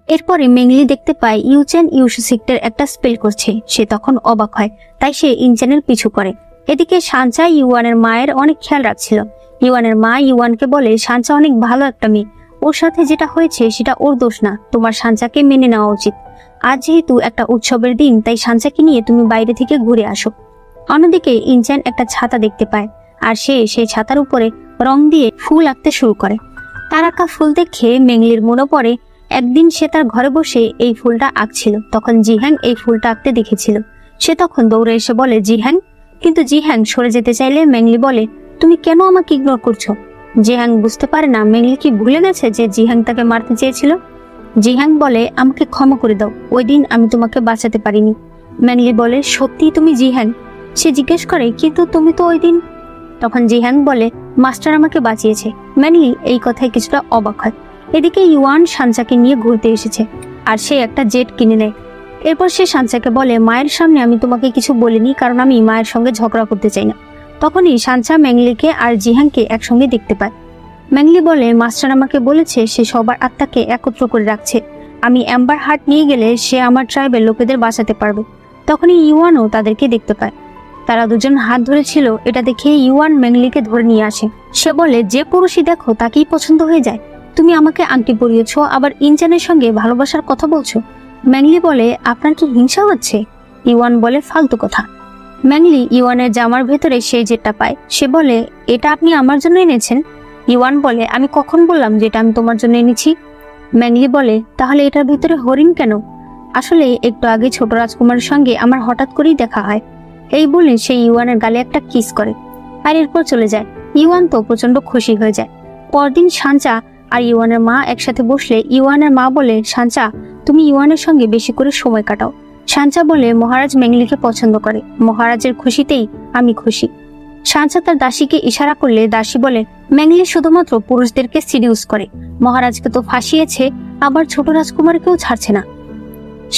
এরপরে মেংলি দেখতে পায় ইউচেন ইউসুসিক্টের একটা স্পেল করছে। সে তখন অবাক হয়, তাই সে ইনচেনের পিছু করে। এদিকে সানচা ইউয়ানের মায়ের অনেক খেয়াল রাখছিল। ইউয়ানের মা ইউয়ানকে বলে, সানচা অনেক ভালো একটা মেয়ে, ওর সাথে যেটা হয়েছে সেটা ওর দোষ না, তোমার সানচাকে মেনে নেওয়া উচিত। আজ যেহেতু একটা উৎসবের দিন, তাই সানচাকে নিয়ে তুমি বাইরে থেকে ঘুরে আসো। অন্যদিকে ইনচেন একটা ছাতা দেখতে পায়, আর সে সেই ছাতার উপরে রং দিয়ে ফুল আঁকতে শুরু করে। তার আঁকা ফুল দেখে মেংলির মনে পড়ে একদিন সে তার ঘরে বসে এই ফুলটা আঁকছিল, তখন জিহ্যাং এই ফুলটা আঁকতে দেখেছিল। সে তখন দৌড়ে এসে বলে, জিহ্যাং। কিন্তু জিহ্যাং সরে যেতে চাইলে মেংলি বলে, তুমি কেন আমাকে ইগনোর করছো? জিহ্যাং বুঝতে পারে না মেংলি কি ভুলে গেছে যে জিহ্যাং তাকে মারতে চেয়েছিল। জিহ্যাং বলে, আমাকে ক্ষমা করে দাও, ওই দিন আমি তোমাকে বাঁচাতে পারিনি। মেংলি বলে, সত্যি তুমি জিহ্যাং? সে জিজ্ঞেস করে, কিন্তু তুমি তো ওই দিন। তখন জিহ্যাং বলে, মাস্টার আমাকে বাঁচিয়েছে। মেংলি এই কথায় কিছুটা অবাক হয়। এদিকে ইউয়ান সানচাকে নিয়ে ঘুরতে এসেছে, আর সে একটা জেট কিনে নেয়। এরপর সে সানচাকে বলে, মায়ের সামনে আমি তোমাকে কিছু বলিনি, কারণ আমি মায়ের সঙ্গে ঝগড়া করতে চাই না। তখনই সানচা মেংলিকে আর জিহ্যাংকে একসঙ্গে দেখতে পায়। মেংলি বলে, মাস্টার আমাকে বলেছে সে সবার আত্মাকে একত্র করে রাখছে, আমি অ্যাম্বার হার্ট নিয়ে গেলে সে আমার ট্রাইবের লোকেদের বাঁচাতে পারবে। তখনই ইউয়ানও তাদেরকে দেখতে পায়। তারা দুজন হাত ধরেছিল, এটা দেখে ইউয়ান মেংলিকে ধরে নিয়ে আসে। সে বলে, যে পুরুষই দেখো তাকেই পছন্দ হয়ে যায়, তুমি আমাকে আংটি পরিয়েছো, আবার ইনচেনের সঙ্গে ভালোবাসার কথা বলছো। মেংলি বলে, আপনার কি হিংসা হচ্ছে? ইউয়ান বলে, ফালতু কথা। মেংলি ইউয়ানের জামার ভেতরে সেই জেটটা পায়। সে বলে, এটা আপনি আমার জন্য এনেছেন? ইউয়ান বলে, আমি কখন বললাম যে এটা আমি তোমার জন্য এনেছি? মেংলি বলে, তাহলে এটার ভিতরে হরিণ কেন? আসলে একটু আগে ছোট রাজকুমারের সঙ্গে আমার হঠাৎ করেই দেখা হয়। এই বলে সে ইউয়ানের গালে একটা কিস করে, আর এরপর চলে যায়। ইউয়ান তো প্রচন্ড খুশি হয়ে যায়। পরদিন সানচা আর ইউয়ানের মা একসাথে বসলে ইউয়ানের মা বলে, সানচা তুমি ইউয়ানের সঙ্গে বেশি করে সময় কাটাও। সানচা বলে, মহারাজ মেংলিকে পছন্দ করে, মহারাজের খুশিতেই আমি খুশি। সানচা তার দাসীকে ইশারা করলে দাসী বলে, মেংলি শুধুমাত্র পুরুষদেরকে সিডিউস করে, মহারাজকে তো ফাঁসিয়েছে, আবার ছোট রাজকুমারকেও ছাড়ছে না।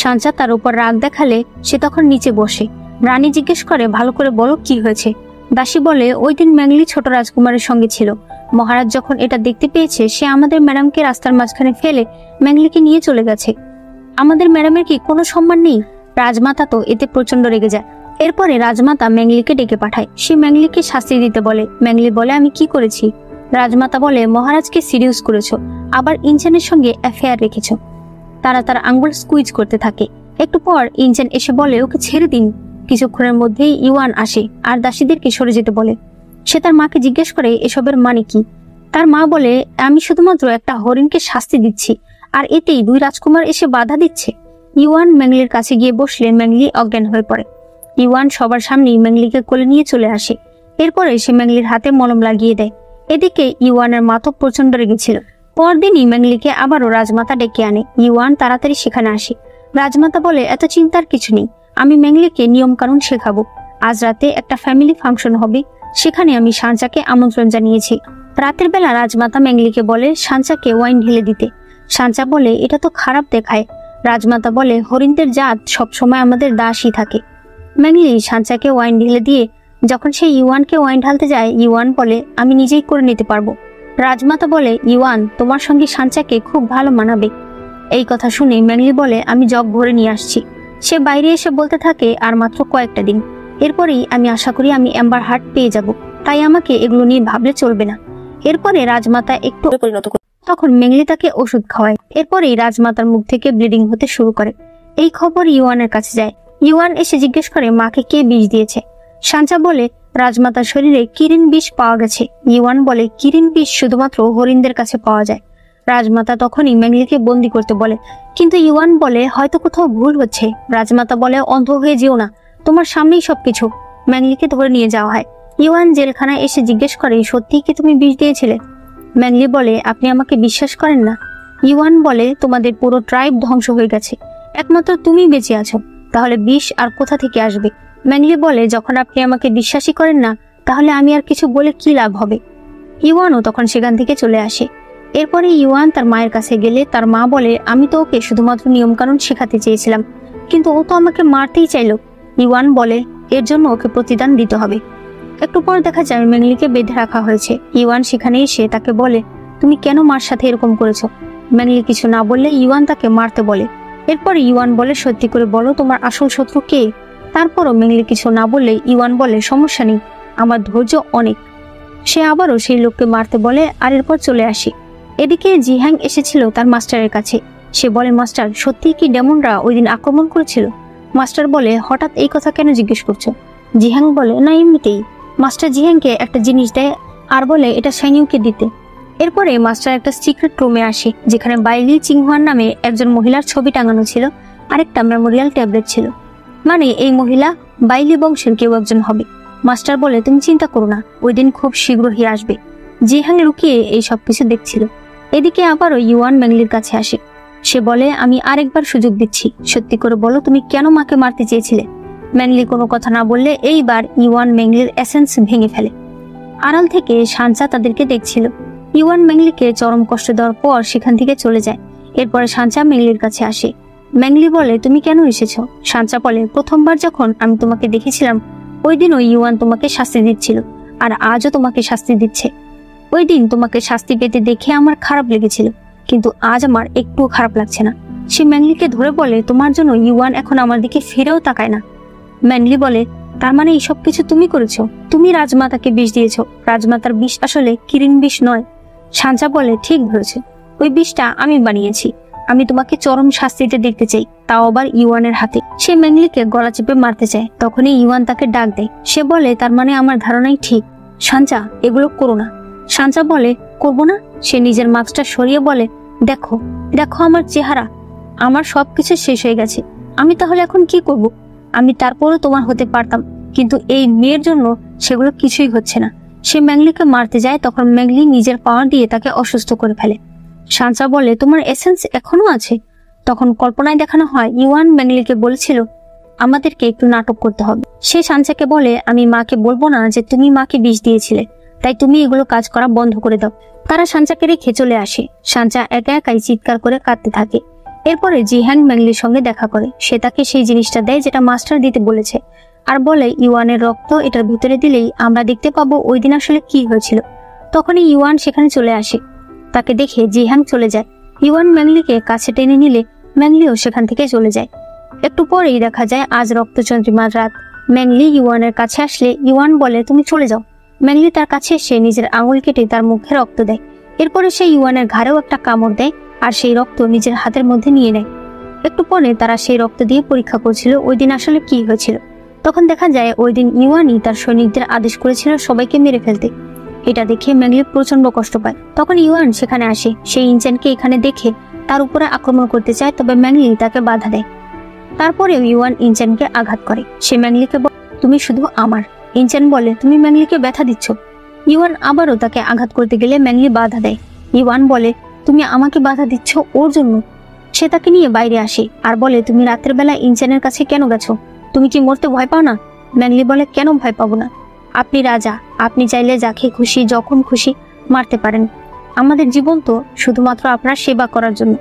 সানচা তার উপর রাগ দেখালে সে তখন নিচে বসে। রানী জিজ্ঞেস করে, ভালো করে বলো কি হয়েছে? দাসী বলে, ওই দিন মেংলি ছোট রাজকুমারের সঙ্গে ছিল, মহারাজ যখন এটা দেখতে পেয়েছে সে আমাদের ম্যাডামকে রাস্তার মাঝখানে ফেলে মেংলিকে নিয়ে চলে গেছে। আমাদের ম্যাডামের কি কোনো সম্মান নেই? রাজমাতা তো এতে প্রচন্ড রেগে যায়। এরপরে রাজমাতা মেংলিকে ডেকে পাঠায়। সে মেংলিকে শাস্তি দিতে বলে। মেংলি বলে, আমি কি করেছি? রাজমাতা বলে, মহারাজকে সিডিউস করেছো, আবার ইনচেনের সঙ্গে অ্যাফেয়ার রেখেছো। তারা তার আঙ্গুল স্কুইজ করতে থাকে। একটু পর ইনচেন এসে বলে, ওকে ছেড়ে দিন। কিছুক্ষণের মধ্যেই ইউয়ান আসে আর দাসীদেরকে সরে যেতে বলে। সে তার মাকে জিজ্ঞেস করে, এসবের মানে কি? তার মা বলে, আমি শুধুমাত্র একটা হরিণকে শাস্তি দিচ্ছি, আর এতেই দুই রাজকুমার এসে বাধা দিচ্ছে। ইউয়ান মেংলির কাছে গিয়ে বসলে মেংলি অজ্ঞান হয়ে পড়ে। ইউয়ান সবার সামনেই মেংলিকে কোলে নিয়ে চলে আসে। এরপরে সে মেংলির হাতে মলম লাগিয়ে দেয়। এদিকে ইউয়ানের মা তো প্রচন্ড রেগেছিল। পরদিনই মেংলিকে আবারও রাজমাতা ডেকে আনে। ইউয়ান তাড়াতাড়ি সেখানে আসে। রাজমাতা বলে, এত চিন্তার কিছু নেই, আমি মেংলিকে নিয়ম কানুন শেখাবো। আজ রাতে একটা ফ্যামিলি ফাংশন হবে, সেখানে আমি সানচাকে আমন্ত্রণ জানিয়েছি। রাতের বেলা রাজমাতা মেংলিকে বলে সানচাকে ওয়াইন ঢেলে দিতে। সানচা বলে, এটা তো খারাপ দেখায়। রাজমাতা বলে, হরিণদের জাত সবসময় আমাদের দাসই থাকে। মেংলি সানচাকে ওয়াইন ঢেলে দিয়ে যখন সে ইউয়ানকে ওয়াইন ঢালতে যায়, ইউয়ান বলে, আমি নিজেই করে নিতে পারবো। রাজমাতা বলে, ইউয়ান তোমার সঙ্গে সানচাকে খুব ভালো মানাবে। এই কথা শুনে মেংলি বলে, আমি জগ ভরে নিয়ে আসছি। সে বাইরে এসে বলতে থাকে, আর মাত্র কয়েকটা দিন, এরপরেই আমি আশা করি আমি অ্যাম্বার হার্ট পেয়ে যাব, তাই আমাকে এগুলো নিয়ে ভাবলে চলবে না। এরপরে রাজমাতা একটু পরিণত করে, তখন মেংলি তাকে ওষুধ খাওয়ায়। এরপরেই রাজমাতার মুখ থেকে ব্লিডিং হতে শুরু করে। এই খবর ইউয়ানের কাছে যায়। ইউয়ান এসে জিজ্ঞেস করে, মাকে কে বিষ দিয়েছে? সানচা বলে, রাজমাতার শরীরে কিরিন বিষ পাওয়া গেছে। ইউয়ান বলে, কিরিন বিষ শুধুমাত্র হরিণদের কাছে পাওয়া যায়। রাজমাতা তখনই মেংলিকে বন্দি করতে বলে, কিন্তু ইউয়ান বলে, হয়তো কোথাও ভুল হচ্ছে। রাজমাতা বলে, অন্ধ হয়ে যেও না, তোমার সামনেই সবকিছু। মেংলিকে ধরে নিয়ে যাওয়া হয়। ইউয়ান জেলখানায় এসে জিজ্ঞেস করে, সত্যিই কি তুমি বিষ দিয়েছিলে? মেংলি বলে, আপনি আমাকে বিশ্বাস করেন না? ইউয়ান বলে, তোমাদের পুরো ট্রাইব ধ্বংস হয়ে গেছে, একমাত্র তুমি বেঁচে আছো, তাহলে বিষ আর কোথা থেকে আসবে? মেংলি বলে, যখন আপনি আমাকে বিশ্বাসই করেন না, তাহলে আমি আর কিছু বলে কি লাভ হবে? ইউয়ানও তখন সেখান থেকে চলে আসে। এরপরে ইউয়ান তার মায়ের কাছে গেলে তার মা বলে, আমি তো ওকে শুধুমাত্র নিয়মকানুন শেখাতে চেয়েছিলাম, কিন্তু ও তো আমাকে মারতেই চাইলো। ইউয়ান বলে, এর জন্য ওকে প্রতিদান দিতে হবে। একটু পর দেখা যায় মেংলিকে বেঁধে রাখা হয়েছে। ইউয়ান সেখানে এসে তাকে বলে, তুমি কেন মার সাথে এরকম করেছো? ম্যাংলি কিছু না বললে ইউয়ান তাকে মারতে বলে। এরপরে ইউয়ান বলে, সত্যি করে বলো তোমার আসল শত্রু কে? তারপরও ম্যাংলি কিছু না বললে ইউয়ান বলে, সমস্যা নেই, আমার ধৈর্য অনেক। সে আবারও সেই লোককে মারতে বলে আর এরপর চলে আসে। এদিকে জিহ্যাং এসেছিল তার মাস্টারের কাছে। সে বলে, মাস্টার, সত্যি কি ডেমনরা ওই দিন আক্রমণ করেছিল? মাস্টার বলে, হঠাৎ এই কথা কেন জিজ্ঞেস করছো? জিহ্যাং বলে, না এমনিতেই। মাস্টার জিহ্যাংকে একটা জিনিস দেয় আর বলে এটা সাইনিউকে দিতে। এরপরে মাস্টার একটা সিক্রেট রুমে আসে যেখানে বাইলি চিংহুয়ান নামে একজন মহিলার ছবি টাঙানো ছিল আর একটা মেমোরিয়াল ট্যাবলেট ছিল। মানে এই মহিলা বাইলি বংশের কেউ একজন হবে। মাস্টার বলে, তুমি চিন্তা করো না, ওই দিন খুব শীঘ্রই আসবে। জিহ্যাং লুকিয়ে এই সবকিছু দেখছিল। এদিকে আবারও ইউয়ান ম্যাংলির কাছে আসে। সে বলে, আমি আরেকবার সুযোগ দিচ্ছি, সত্যি করে বলো তুমি কেন মাকে মারতে চেয়েছিলে? ম্যাংলি কোনো কথা না বললে এইবার ইউয়ান ম্যাংলির এসেন্স ভেঙে ফেলে। আড়াল থেকে সানচা তাদেরকে দেখছিল। ইউয়ান ম্যাংলিকে চরম কষ্ট দেওয়ার পর সেখান থেকে চলে যায়। এরপরে সানচা ম্যাংলির কাছে আসে। ম্যাংলি বলে, তুমি কেন এসেছো? সানচা বলে, প্রথমবার যখন আমি তোমাকে দেখেছিলাম ওই দিন ওই ইউয়ান তোমাকে শাস্তি দিচ্ছিল আর আজও তোমাকে শাস্তি দিচ্ছে। ওই দিন তোমাকে শাস্তি পেতে দেখে আমার খারাপ লেগেছিল, কিন্তু আজ আমার একটুও খারাপ লাগছে না। সে ম্যাংলিকে ধরে বলে, তোমার জন্য ইউয়ান এখন আমার দিকে ফিরেও তাকায় না। ম্যাংলি বলে, তার মানে এই সব কিছু তুমি করেছো? তুমি রাজমাতাকে বিষ দিয়েছো। রাজমাতার বিষ আসলে কিরিন বিষ নয়। সানচা বলে, ঠিক ধরেছে, ওই বিষটা আমি বানিয়েছি। আমি তোমাকে চরম শাস্তিতে দেখতে চাই, তাও আবার ইউয়ানের হাতে। সে ম্যাংলিকে গলা চেপে মারতে চায়, তখনই ইউয়ান তাকে ডাক দেয়। সে বলে, তার মানে আমার ধারণাই ঠিক। সানচা, এগুলো করো না। সানচা বলে, করবো না? সে নিজের মাস্কটা সরিয়ে বলে, দেখো দেখো আমার চেহারা, আমার সবকিছু শেষ হয়ে গেছে। আমি তাহলে এখন কি করব? আমি তারপরও তোমার হতে পারতাম, কিন্তু এই মেয়ের জন্য সেগুলো কিছুই হচ্ছে না। সে ম্যাংলিকে মারতে যায়, তখন ম্যাংলি নিজের পাওয়ার দিয়ে তাকে অসুস্থ করে ফেলে। সানচা বলে, তোমার এসেন্স এখনো আছে? তখন কল্পনায় দেখানো হয় ইউয়ান ম্যাংলিকে বলেছিল আমাদেরকে একটু নাটক করতে হবে। সে সানচাকে বলে, আমি মাকে বলবো না যে তুমি মাকে বিষ দিয়েছিলে, তাই তুমি এগুলো কাজ করা বন্ধ করে দাও। তারা সানচাকে রেখে চলে আসে। সানচা একা একাই চিৎকার করে কাঁদতে থাকে। এরপরে জিহ্যাং ম্যাংলির সঙ্গে দেখা করে। সে তাকে সেই জিনিসটা দেয় যেটা মাস্টার দিতে বলেছে আর বলে, ইউয়ানের রক্ত এটার ভিতরে দিলেই আমরা দেখতে পাবো ওই দিন আসলে কি হয়েছিল। তখনই ইউয়ান সেখানে চলে আসে। তাকে দেখে জিহ্যাং চলে যায়। ইউয়ান ম্যাংলিকে কাছে টেনে নিলে ম্যাংলিও সেখান থেকে চলে যায়। একটু পরেই দেখা যায় আজ রক্তচন্দ্রিমার রাত। ম্যাংলি ইউয়ানের কাছে আসলে ইউয়ান বলে, তুমি চলে যাও। ম্যাংলি তার কাছে এসে নিজের আঙুল কেটে তার মুখে রক্ত দেয়। এরপরে সে ইউয়ানের ঘাড়েও একটা কামড় দেয় আর সেই রক্ত নিজের হাতের মধ্যে নিয়ে নেয়। একটু পরে তারা সেই রক্ত দিয়ে পরীক্ষা করছিল ওই দিন আসলে কি হয়েছিল। তখন দেখা যায় ওই দিন ইউয়ানই তার সৈনিকদের আদেশ করেছিল সবাইকে মেরে ফেলতে। এটা দেখে ম্যাংলি প্রচন্ড কষ্ট পায়। তখন ইউয়ান সেখানে আসে। সেই ইনচেনকে এখানে দেখে তার উপরে আক্রমণ করতে চায়, তবে ম্যাংলি তাকে বাধা দেয়। তারপরেও ইউয়ান ইনচেনকে আঘাত করে। সে ম্যাংলিকে বলে, তুমি শুধু আমার। ইনচেন বলে, তুমি ম্যাংলিকে ব্যথা দিচ্ছ। ইউয়ান আবারও তাকে আঘাত করতে গেলে ম্যাংলি বাধা দেয়। ইউয়ান বলে, তুমি আমাকে বাধা দিচ্ছ ওর জন্য। সে তাকে নিয়ে বাইরে আসে আর বলে, তুমি রাতের বেলা ইনচেনের কাছে কেন গেছো? তুমি কি মরতে ভয় পাও না? ম্যাংলি বলে, কেন ভয় পাবো না? আপনি রাজা, আপনি চাইলে যাকে খুশি যখন খুশি মারতে পারেন। আমাদের জীবন তো শুধুমাত্র আপনার সেবা করার জন্য।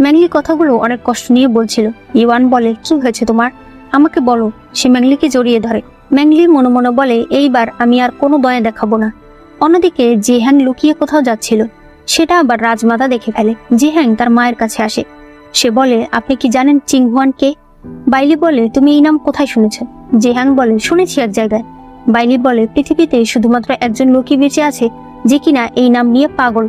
ম্যাংলি কথাগুলো অনেক কষ্ট নিয়ে বলছিল। ইউয়ান বলে, কি হয়েছে তোমার? আমাকে বলো। সে ম্যাংলিকে জড়িয়ে ধরে। ম্যাংলি মনে মনে বলে, এইবার আমি আর কোনো দয়া দেখাবো না। অন্যদিকে জিহ্যাং লুকিয়ে কোথাও যাচ্ছিল। সেটা আবার রাজমাতা দেখে ফেলে। জিহ্যাং তার মায়ের কাছে আসে। সে বলে, আপনি কি জানেন চিংহুয়ান কে? বাইলি বলে, তুমি এই নাম কোথায় শুনেছ? জিহ্যাং বলে, শুনেছি এক জায়গায়। বাইলি বলে, পৃথিবীতে শুধুমাত্র একজন লোকই বেঁচে আছে যে কিনা এই নাম নিয়ে পাগল।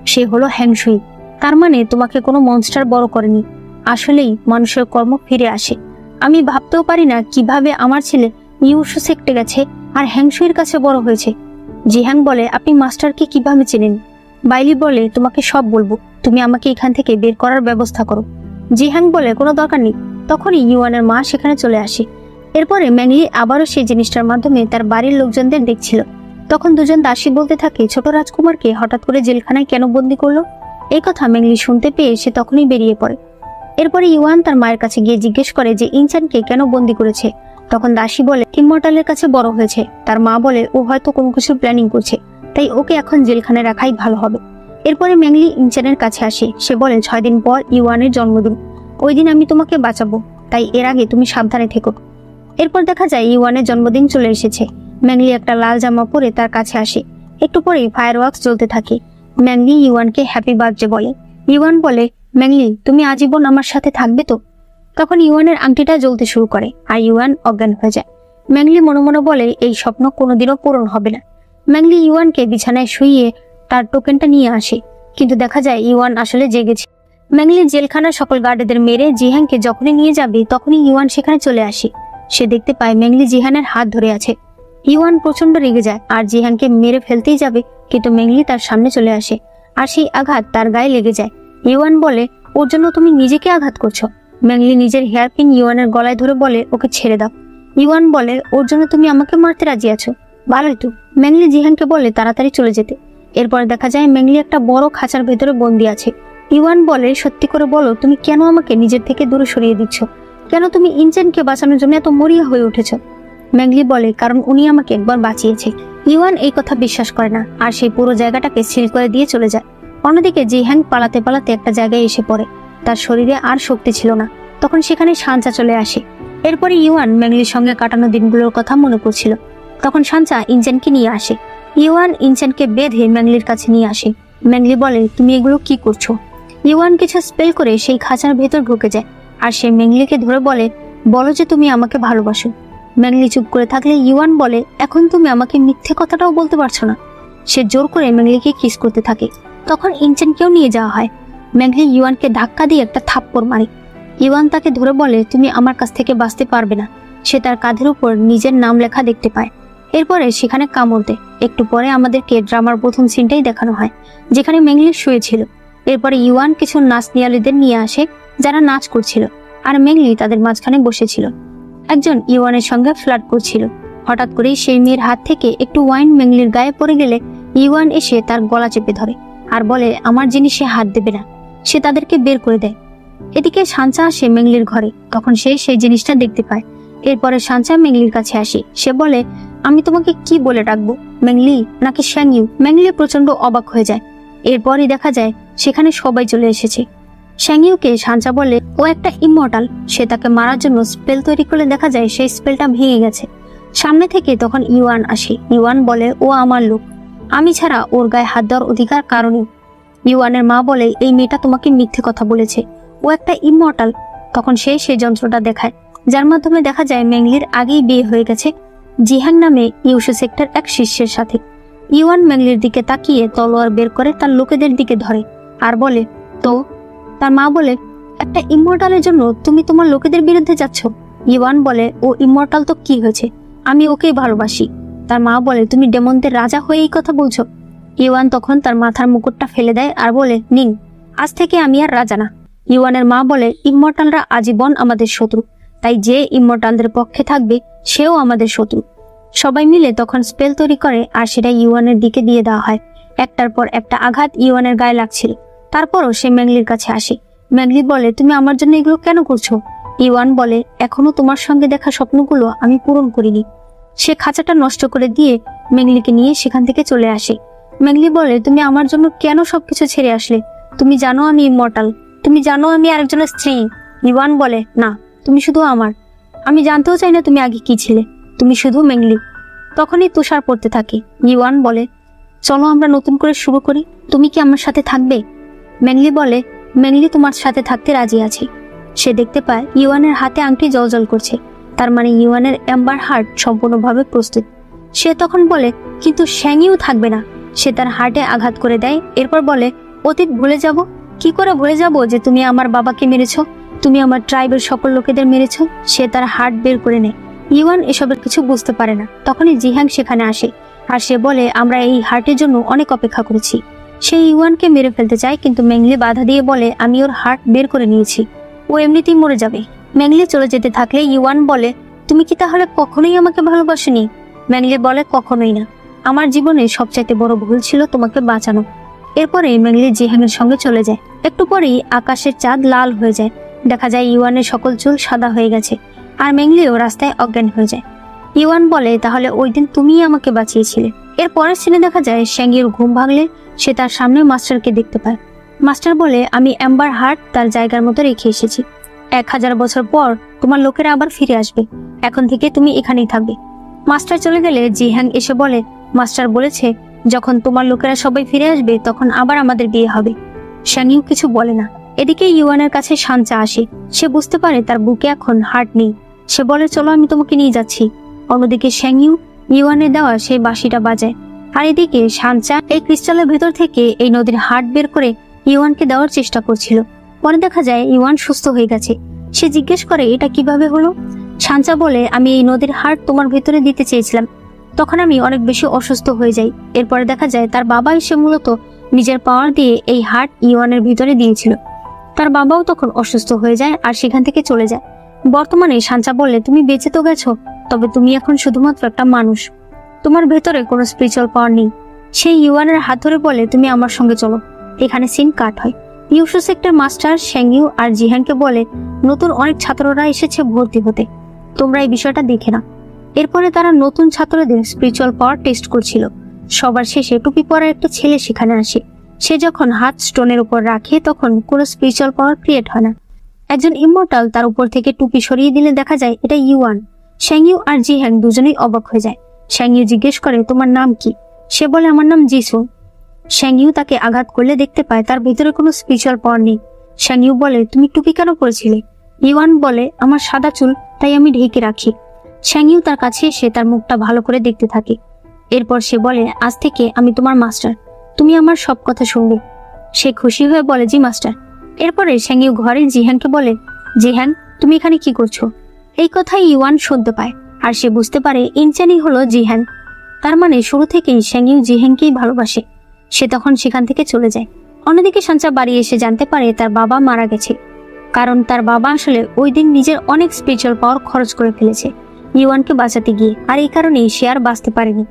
সে হলো হ্যাংশুই। তার মানে তোমাকে কোনো মনস্টার বড় করেনি। আসলেই মানুষের কর্ম ফিরে আসে। আমি ভাবতেও পারি না কিভাবে আমার ছেলে ইউশু সেক্টে গেছে আর হ্যাংশুইয়ের কাছে বড় হয়েছে। জিহ্যাং বলে, আপনি মাস্টারকে কিভাবে চেনেন? বাইলি বলে, তোমাকে সব বলবো, তুমি আমাকে এখান থেকে বের করার ব্যবস্থা করো। জিহ্যাং বলে, কোনো দরকার নেই। তখনই ইউয়ানের মা সেখানে চলে আসে। এরপরে ম্যাংলি আবারও সেই জিনিসটার মাধ্যমে তার বাড়ির লোকজনদের দেখছিল। তখন দুজন দাসী বলতে থাকে, ছোট রাজকুমারকে হঠাৎ করে জেলখানায় কেন বন্দি করলো? এই কথা ম্যাংলি শুনতে পেয়ে সে তখনই বেরিয়ে পড়ে। এরপরে ইউয়ান তার মায়ের কাছে গিয়ে জিজ্ঞেস করে যে ইনচানকে কেন বন্দি করেছে। তখন দাসী বলে, ইমমর্টালের কাছে বড় হয়েছে। তার মা বলে, ও হয়তো কোনো কিছু প্ল্যানিং করছে, তাই ওকে এখন জেলখানায় রাখাই ভালো হবে। এরপরে ম্যাংলি ইনচানের কাছে আসে। সে বলে, 6 দিন পর ইউয়ানের জন্মদিন, ওই দিন আমি তোমাকে বাঁচাবো, তাই এর আগে তুমি সাবধানে থেকো। এরপর দেখা যায় ইউয়ানের জন্মদিন চলে এসেছে। ম্যাংলি একটা লাল জামা পরে তার কাছে আসে। একটু পরেই ফায়ারওয়ার্কস জ্বলতে থাকে। ম্যাংলি ইউয়ানকে হ্যাপি বার্থডে বলে। ইউয়ান বলে, ম্যাংলি তুমি আজীবন আমার সাথে থাকবে তো? তখন ইউয়ানের আংটিটা জ্বলতে শুরু করে আর ইউয়ান অজ্ঞান হয়ে যায়। ম্যাংলি মনে মনে বলে এই স্বপ্ন কোনোদিনও পূরণ হবে না। ম্যাংলি ইউয়ানকে বিছানায় শুইয়ে তার টোকেনটা নিয়ে আসে, কিন্তু দেখা যায় ইউয়ান আসলে জেগেছে। ম্যাংলি জেলখানার সকল গার্ডদের মেরে জিহানকে যখনই নিয়ে যাবে তখনই ইউয়ান সেখানে চলে আসে। সে দেখতে পায় ম্যাংলি জিহানের হাত ধরে আছে। ইউয়ান প্রচন্ড রেগে যায় আর জিহানকে মেরে ফেলতেই যাবে, কিন্তু ম্যাংলি তার সামনে চলে আসে আর সেই আঘাত তার গায়ে লেগে যায়। ইউয়ান বলে, ওর জন্য তুমি নিজেকে আঘাত করছো। ম্যাংলি নিজের হেয়ার পিন ইউয়ানের গলায় ধরে বলে, ওকে ছেড়ে দাও। ইউয়ান বলে, ওর জন্য তুমি আমাকে মারতে রাজি আছো? ভালোই তো। ম্যাংলি জিহানকে বলে তাড়াতাড়ি চলে যেতে। এরপরে দেখা যায় ম্যাংলি একটা বড় খাঁচার ভেতরে বন্দি আছে। ইউয়ান বলে, সত্যি করে বলো তুমি কেন আমাকে নিজের থেকে দূরে সরিয়ে দিচ্ছ? কেন তুমি ইনচেনকে বাঁচানোর জন্য এত মরিয়া হয়ে উঠেছো? ম্যাংলি বলে, কারণ উনি আমাকে একবার বাঁচিয়েছে। ইউয়ান এই কথা বিশ্বাস করে না আর সেই পুরো জায়গাটাকে সিল করে দিয়ে চলে যায়। অন্যদিকে জিহান পালাতে পালাতে একটা জায়গায় এসে পড়ে। তার শরীরে আর শক্তি ছিল না। তখন সেখানে সাঞ্চা চলে আসে। এরপরে ইউয়ান ম্যাংলির সঙ্গে কাটানো দিনগুলোর কথা মনে করছিল। তখন সাঞ্চা ইনচেনকে নিয়ে আসে। ইউয়ান ইনচেনকে বেঁধে ম্যাংলির কাছে নিয়ে আসে। ম্যাংলি বলে, তুমি এগুলো কি করছো? ইউয়ান কিছু স্পেল করে সেই খাঁচার ভেতর ঢুকে যায় আর সে ম্যাংলিকে ধরে বলে, বলো যে তুমি আমাকে ভালোবাসো। ম্যাংলি চুপ করে থাকলে ইউয়ান বলে, এখন তুমি আমাকে মিথ্যে কথাটাও বলতে পারছো না। সে জোর করে ম্যাংলিকে কিস করতে থাকে। তখন ইনচেনকেও নিয়ে যাওয়া হয়। ম্যাংলি ইউয়ানকে ধাক্কা দিয়ে একটা থাপ্পড় মারে। ইউয়ান তাকে ধরে বলে, তুমি আমার কাছ থেকে বাঁচতে পারবে না। সে তার কাঁধের উপর নিজের নাম লেখা দেখতে পায়। এরপরে সেখানে কামড় দেয়। একটু পরে আমাদেরকে ড্রামার প্রথম সিনটাই দেখানো হয়, যেখানে ম্যাংলি শুয়েছিল। এরপরে ইউয়ান কিছু নাচনিয়ালিদের নিয়ে আসে যারা নাচ করছিল আর ম্যাংলি তাদের মাঝখানে বসেছিল। একজন ইউয়ানের সঙ্গে ফ্লার্ট করছিল। হঠাৎ করেই সেই মেয়ের হাত থেকে একটু ওয়াইন ম্যাংলির গায়ে পড়ে গেলে ইউয়ান এসে তার গলা চেপে ধরে আর বলে, আমার জিনিসে হাত দেবে না। সে তাদেরকে বের করে দেয়। এদিকে সাঞ্চা আসে ম্যাংলির ঘরে। তখন সে সেই জিনিসটা দেখতে পায়। এরপরে সাঞ্চা ম্যাংলির কাছে আসে। সে বলে, আমি তোমাকে কি বলে ডাকবো, ম্যাংলি নাকি শ্যাংইউ? ম্যাংলি প্রচন্ড অবাক হয়ে যায়। এরপরই দেখা যায় সেখানে সবাই চলে এসেছে। শ্যাংইউকে সাঞ্চা বলে, ও একটা ইমমর্টাল। সে তাকে মারার জন্য স্পেল তৈরি করে দেখা যায় সেই স্পেলটা ভেঙে গেছে। সামনে থেকে তখন ইউয়ান আসে। ইউয়ান বলে, ও আমার লোক, আমি ছাড়া ওর গায়ে হাত দেওয়ার অধিকার কারণে। ইউয়ানের মা বলে, এই মেয়েটা তোমাকে মিথ্যে কথা বলেছে, ও একটা ইমমর্টাল। তখন সে সেই যন্ত্রটা দেখায়, যার মাধ্যমে দেখা যায় ম্যাংলির আগেই বিয়ে হয়ে গেছে জিহান নামে ইউশু সেক্টর এক শিষ্যের সাথে। ইউয়ান ম্যাংলির দিকে তাকিয়ে তলোয়ার বের করে তার লোকেদের দিকে ধরে আর বলে, তো? তার মা বলে, একটা ইমমর্টালের জন্য তুমি তোমার লোকেদের বিরুদ্ধে যাচ্ছ? ইউয়ান বলে, ও ইমমর্টাল তো কি হয়েছে, আমি ওকেই ভালোবাসি। তার মা বলে, তুমি ডেমনদের রাজা হয়ে এই কথা বলছো? ইউয়ান তখন তার মাথার মুকুটটা ফেলে দেয় আর বলে, নিন, আজ থেকে আমি আর রাজা না। ইউয়ানের মা বলে, ইমমর্টালরা আজীবন আমাদের শত্রু, তাই যে ইমমর্টালদের পক্ষে থাকবে সেও আমাদের শত্রু। সবাই মিলে তখন স্পেল তৈরি করে আর সেটা ইউয়ানের দিকে দিয়ে দেওয়া হয়। একটার পর একটা আঘাত ইউয়ানের গায়ে লাগছিল। তারপরও সে ম্যাংলির কাছে আসে। ম্যাংলি বলে, তুমি আমার জন্য এগুলো কেন করছো? ইউয়ান বলে, এখনো তোমার সঙ্গে দেখা স্বপ্নগুলো আমি পূরণ করিনি। সে খাঁচাটা নষ্ট করে দিয়ে ম্যাংলিকে নিয়ে সেখান থেকে চলে আসে। ম্যাংলি বলে, তুমি আমার জন্য কেন সবকিছু ছেড়ে আসলে? তুমি জানো আমি ইমমর্টাল, তুমি জানো আমি আরেকজনের স্ত্রী। ইউয়ান বলে, না, তুমি শুধু আমার। আমি জানতেও চাই না তুমি আগে কি ছিলে, তুমি শুধু ম্যাংলি। তখনই তুষার পড়তে থাকে। ইউয়ান বলে, চলো আমরা নতুন করে শুরু করি, তুমি কি আমার সাথে থাকবে? ম্যাংলি বলে, ম্যাংলি তোমার সাথে থাকতে রাজি আছি। সে দেখতে পায় ইউয়ানের হাতে আংটি জ্বলজ্বল করছে, তার মানে ইউয়ানের এম্বার হার্ট সম্পূর্ণভাবে প্রস্তুত। সে তখন বলে, কিন্তু শ্যাংইউ থাকবে না। সে তার হার্টে আঘাত করে দেয়। এরপর বলে, অতীত ভুলে যাব? কি করে ভুলে যাব যে তুমি আমার বাবাকে মেরেছ, তুমি আমার ট্রাইবের সকল লোকেদের মেরেছ? সে তার হার্ট বের করে নেয়। ইউয়ান এসবের কিছু বুঝতে পারে না। তখনই জিহাং সেখানে আসে আর সে বলে, আমরা এই হার্টের জন্য অনেক অপেক্ষা করেছি। সে ইউয়ানকে মেরে ফেলতে চায়, কিন্তু ম্যাংলি বাধা দিয়ে বলে, আমি ওর হার্ট বের করে নিয়েছি, ও এমনিতেই মরে যাবে। ম্যাংলি চলে যেতে থাকলে ইউয়ান বলে, তুমি কি তাহলে কখনোই আমাকে ভালোবাসোনি? ম্যাংলি বলে, কখনোই না। আমার জীবনে সবচাইতে বড় ভুল ছিল তোমাকে বাঁচানো। এরপরে ম্যাংলি জিহাংয়ের সঙ্গে চলে যায়। একটু পরেই আকাশের চাঁদ লাল হয়ে যায়। দেখা যায় ইউয়ানের সকল চুল সাদা হয়ে গেছে আর ম্যাংলিও রাস্তায় অজ্ঞান হয়ে যায়। ইউয়ান বলে, তাহলে ওই দিন তুমিই আমাকে বাঁচিয়েছিলে। এর পরের সিনে দেখা যায় শ্যাংইউর ঘুম ভাঙলে সে তার সামনে মাস্টারকে দেখতে পায়। মাস্টার বলে, আমি এম্বার হার্ট তার জায়গার মতো রেখে এসেছি। 1000 বছর পর তোমার লোকেরা আবার ফিরে আসবে, এখন থেকে তুমি এখানেই থাকবে। মাস্টার চলে গেলে জিহাং এসে বলে, মাস্টার বলেছে যখন তোমার লোকেরা সবাই ফিরে আসবে তখন আবার আমাদের বিয়ে হবে। শ্যাংইউ কিছু বলে না। এদিকে ইউয়ানের কাছে সাঞ্চা আসে। সে বুঝতে পারে তার বুকে এখন হার্ট নেই। সে বলে, চলো আমি তোমাকে নিয়ে যাচ্ছি। অন্যদিকে শ্যাংইউ ইউয়ানের দেওয়া সেই বাঁশিটা বাজায়। আর এদিকে সাঞ্চা এই ক্রিস্টালের ভেতর থেকে এই নদীর হার্ট বের করে ইউয়ানকে দেওয়ার চেষ্টা করছিল। পরে দেখা যায় ইউয়ান সুস্থ হয়ে গেছে। সে জিজ্ঞেস করে, এটা কিভাবে হলো? সাঞ্চা বলে, আমি এই নদীর হার্ট তোমার ভেতরে দিতে চেয়েছিলাম, তখন আমি অনেক বেশি অসুস্থ হয়ে যাই। এরপরে দেখা যায় তার বাবা এসে মূলত নিজের পাওয়ার দিয়ে এই হার্ট ইউয়ানের ভিতরে দিয়েছিল। তার বাবাও তখন অসুস্থ হয়ে যায় আর সেখান থেকে চলে যায়। বর্তমানে সাঞ্চা বললে, তুমি বেঁচে তো গেছো, তবে তুমি এখন শুধুমাত্র একটা মানুষ, তোমার ভেতরে কোনো স্পিরিচুয়াল পাওয়ার নেই। সেই ইউয়ানের হাত ধরে বলে, তুমি আমার সঙ্গে চলো। এখানে সিন কাট হয়। ইউশু সেক্টর মাস্টার শ্যাংইউ আর জিহানকে বলে, নতুন অনেক ছাত্ররা এসেছে ভর্তি হতে, তোমরা এই বিষয়টা দেখে না। এরপরে তারা নতুন ছাত্রদের স্পিরিচুয়াল পাওয়ার টেস্ট করছিল। সবার শেষে টুপি পরা একটা ছেলে সেখানে আসে। সে যখন হাত স্টোনের উপর রাখে তখন কোনো স্পিরিচুয়াল পাওয়ার ক্রিয়েট হয় না। একজন ইমমর্টাল তার উপর থেকে টুপি সরিয়ে দিলে দেখা যায় এটা ইউয়ান। শ্যাংইউ আর জিহান দুজনেই অবাক হয়ে যায়। শ্যাংইউ জিজ্ঞেস করে, তোমার নাম কি? সে বলে, আমার নাম জিসুন। শ্যাংইউ তাকে আঘাত করলে দেখতে পায় তার ভেতরে কোনো স্পিরিচুয়াল পাওয়ার নেই। শ্যাংইউ বলে, তুমি টুপি কেন পরেছিলে? ইউয়ান বলে, আমার সাদা চুল, তাই আমি ঢেকে রাখি। শ্যাংইউ তার কাছে এসে তার মুখটা ভালো করে দেখতে থাকে। এরপর সে বলে, আজ থেকে আমি তোমার মাস্টার, তুমি আমার সব কথা শুনবে। সে খুশি হয়ে বলে, জি মাস্টার। এরপরে শ্যাংইউ ঘরে জিহানকে বলে, জিহান তুমি এখানে কি করছো? এই কথাই ইউয়ান শুনতে পায় আর সে বুঝতে পারে ইনচানই হলো জিহান। তার মানে শুরু থেকেই শ্যাংইউ জিহানকেই ভালোবাসে। সে তখন সেখান থেকে চলে যায়। অন্যদিকে সাঞ্চা বাড়ি এসে জানতে পারে তার বাবা মারা গেছে, কারণ তার বাবা আসলে ওই দিন নিজের অনেক স্পিরিচুয়াল পাওয়ার খরচ করে ফেলেছে ইউয়ানকে বাঁচাতে গিয়ে, আর এই কারণেই সে আর বাঁচতে পারেনি।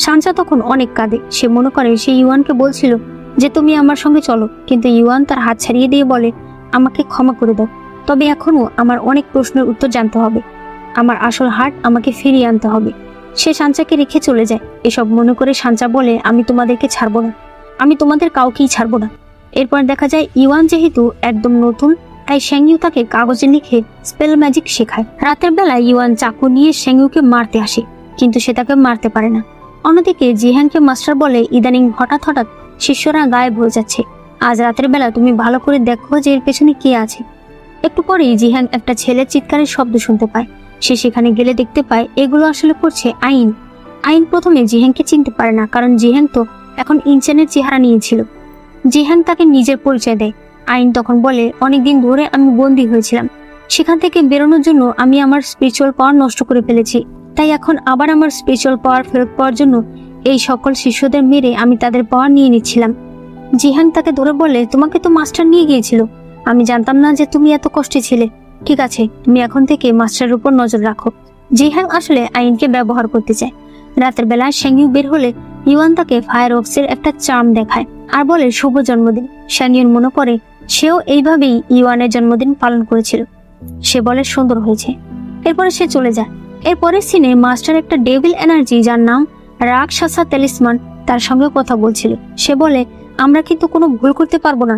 সাঞ্চা তখন অনেক কাঁদে। সে মনে করে সে ইউয়ানকে বলছিল যে তুমি আমার সঙ্গে চলো, কিন্তু ইউয়ান তার হাত ছাড়িয়ে দিয়ে বলে, আমাকে ক্ষমা করে দাও, তবে এখনো আমার অনেক প্রশ্নের উত্তর জানতে হবে। আমার আসল হার্ট আমাকে ফিরিয়ে আনতে হবে। সে সাঞ্চাকে রেখে চলে যায়। এসব মনে করে সাঞ্চা বলে, আমি তোমাদেরকে ছাড়বো না, আমি তোমাদের কাউকেই ছাড়বো না। এরপর দেখা যায় ইউয়ান যেহেতু একদম নতুন, তাই শ্যাংইউ তাকে কাগজে লিখে স্পেল ম্যাজিক শেখায়। রাতের বেলায় ইউয়ান চাকু নিয়ে শ্যাংইউকে মারতে আসে, কিন্তু সে তাকে মারতে পারে না। অন্যদিকে জিহানকে মাস্টার বলে, ইদানিং হঠাৎ হঠাৎ শিষ্যরা গায়েব হয়ে যাচ্ছে, আজ রাতের বেলা তুমি ভালো করে দেখো যে এর পেছনে কে আছে। একটু পরেই জিহান একটা ছেলের চিৎকারের শব্দ শুনতে পায়। সে সেখানে গেলে দেখতে পায় এগুলো আসলে করছে আইন। আইন প্রথমে জিহানকে চিনতে পারে না, কারণ জিহান তো এখন ইনচানের চেহারা নিয়েছিল। জিহান তাকে নিজের পরিচয় দেয়। আইন তখন বলে, অনেকদিন ধরে আমি বন্দী হয়েছিলাম, সেখান থেকে বেরোনোর জন্য আমি আমার স্পিরিচুয়াল পাওয়ার নষ্ট করে ফেলেছি, তাই এখন আবার আমার স্পিরিচুয়াল পাওয়ার ফেরত পাওয়ার জন্য এই সকল শিষ্যদের মেরে আমি তাদের পাওয়ার নিয়ে নিচ্ছিলাম। জিহান তাকে ধরে বলে, তোমাকে তো মাস্টার নিয়ে গিয়েছিল, আমি জানতাম না যে তুমি এত কষ্টে ছিলে। ঠিক আছে, তুমি এখন থেকে মাস্টারের উপর নজর রাখো। জিহান আসলে আইনকে ব্যবহার করতে চায়। রাতের বেলায় শ্যাংইউ বের হলে ইউয়ান তাকে ফায়ার ওয়ার্কসের একটা চার্ম দেখায় আর বলে, শুভ জন্মদিন। শ্যাংইউর মনে পড়ে সেও এইভাবেই ইউয়ানের জন্মদিন পালন করেছিল। সে বলে, সুন্দর হয়েছে। এরপরে সে চলে যায়। এরপরে সিনে মাস্টার একটা ডেভিল এনার্জি যার নাম রাক্ষসা তেলিসমান তার সঙ্গে কথা বলছিল। সে বলে, আমরা কিন্তু কোনো ভুল করতে পারবো না,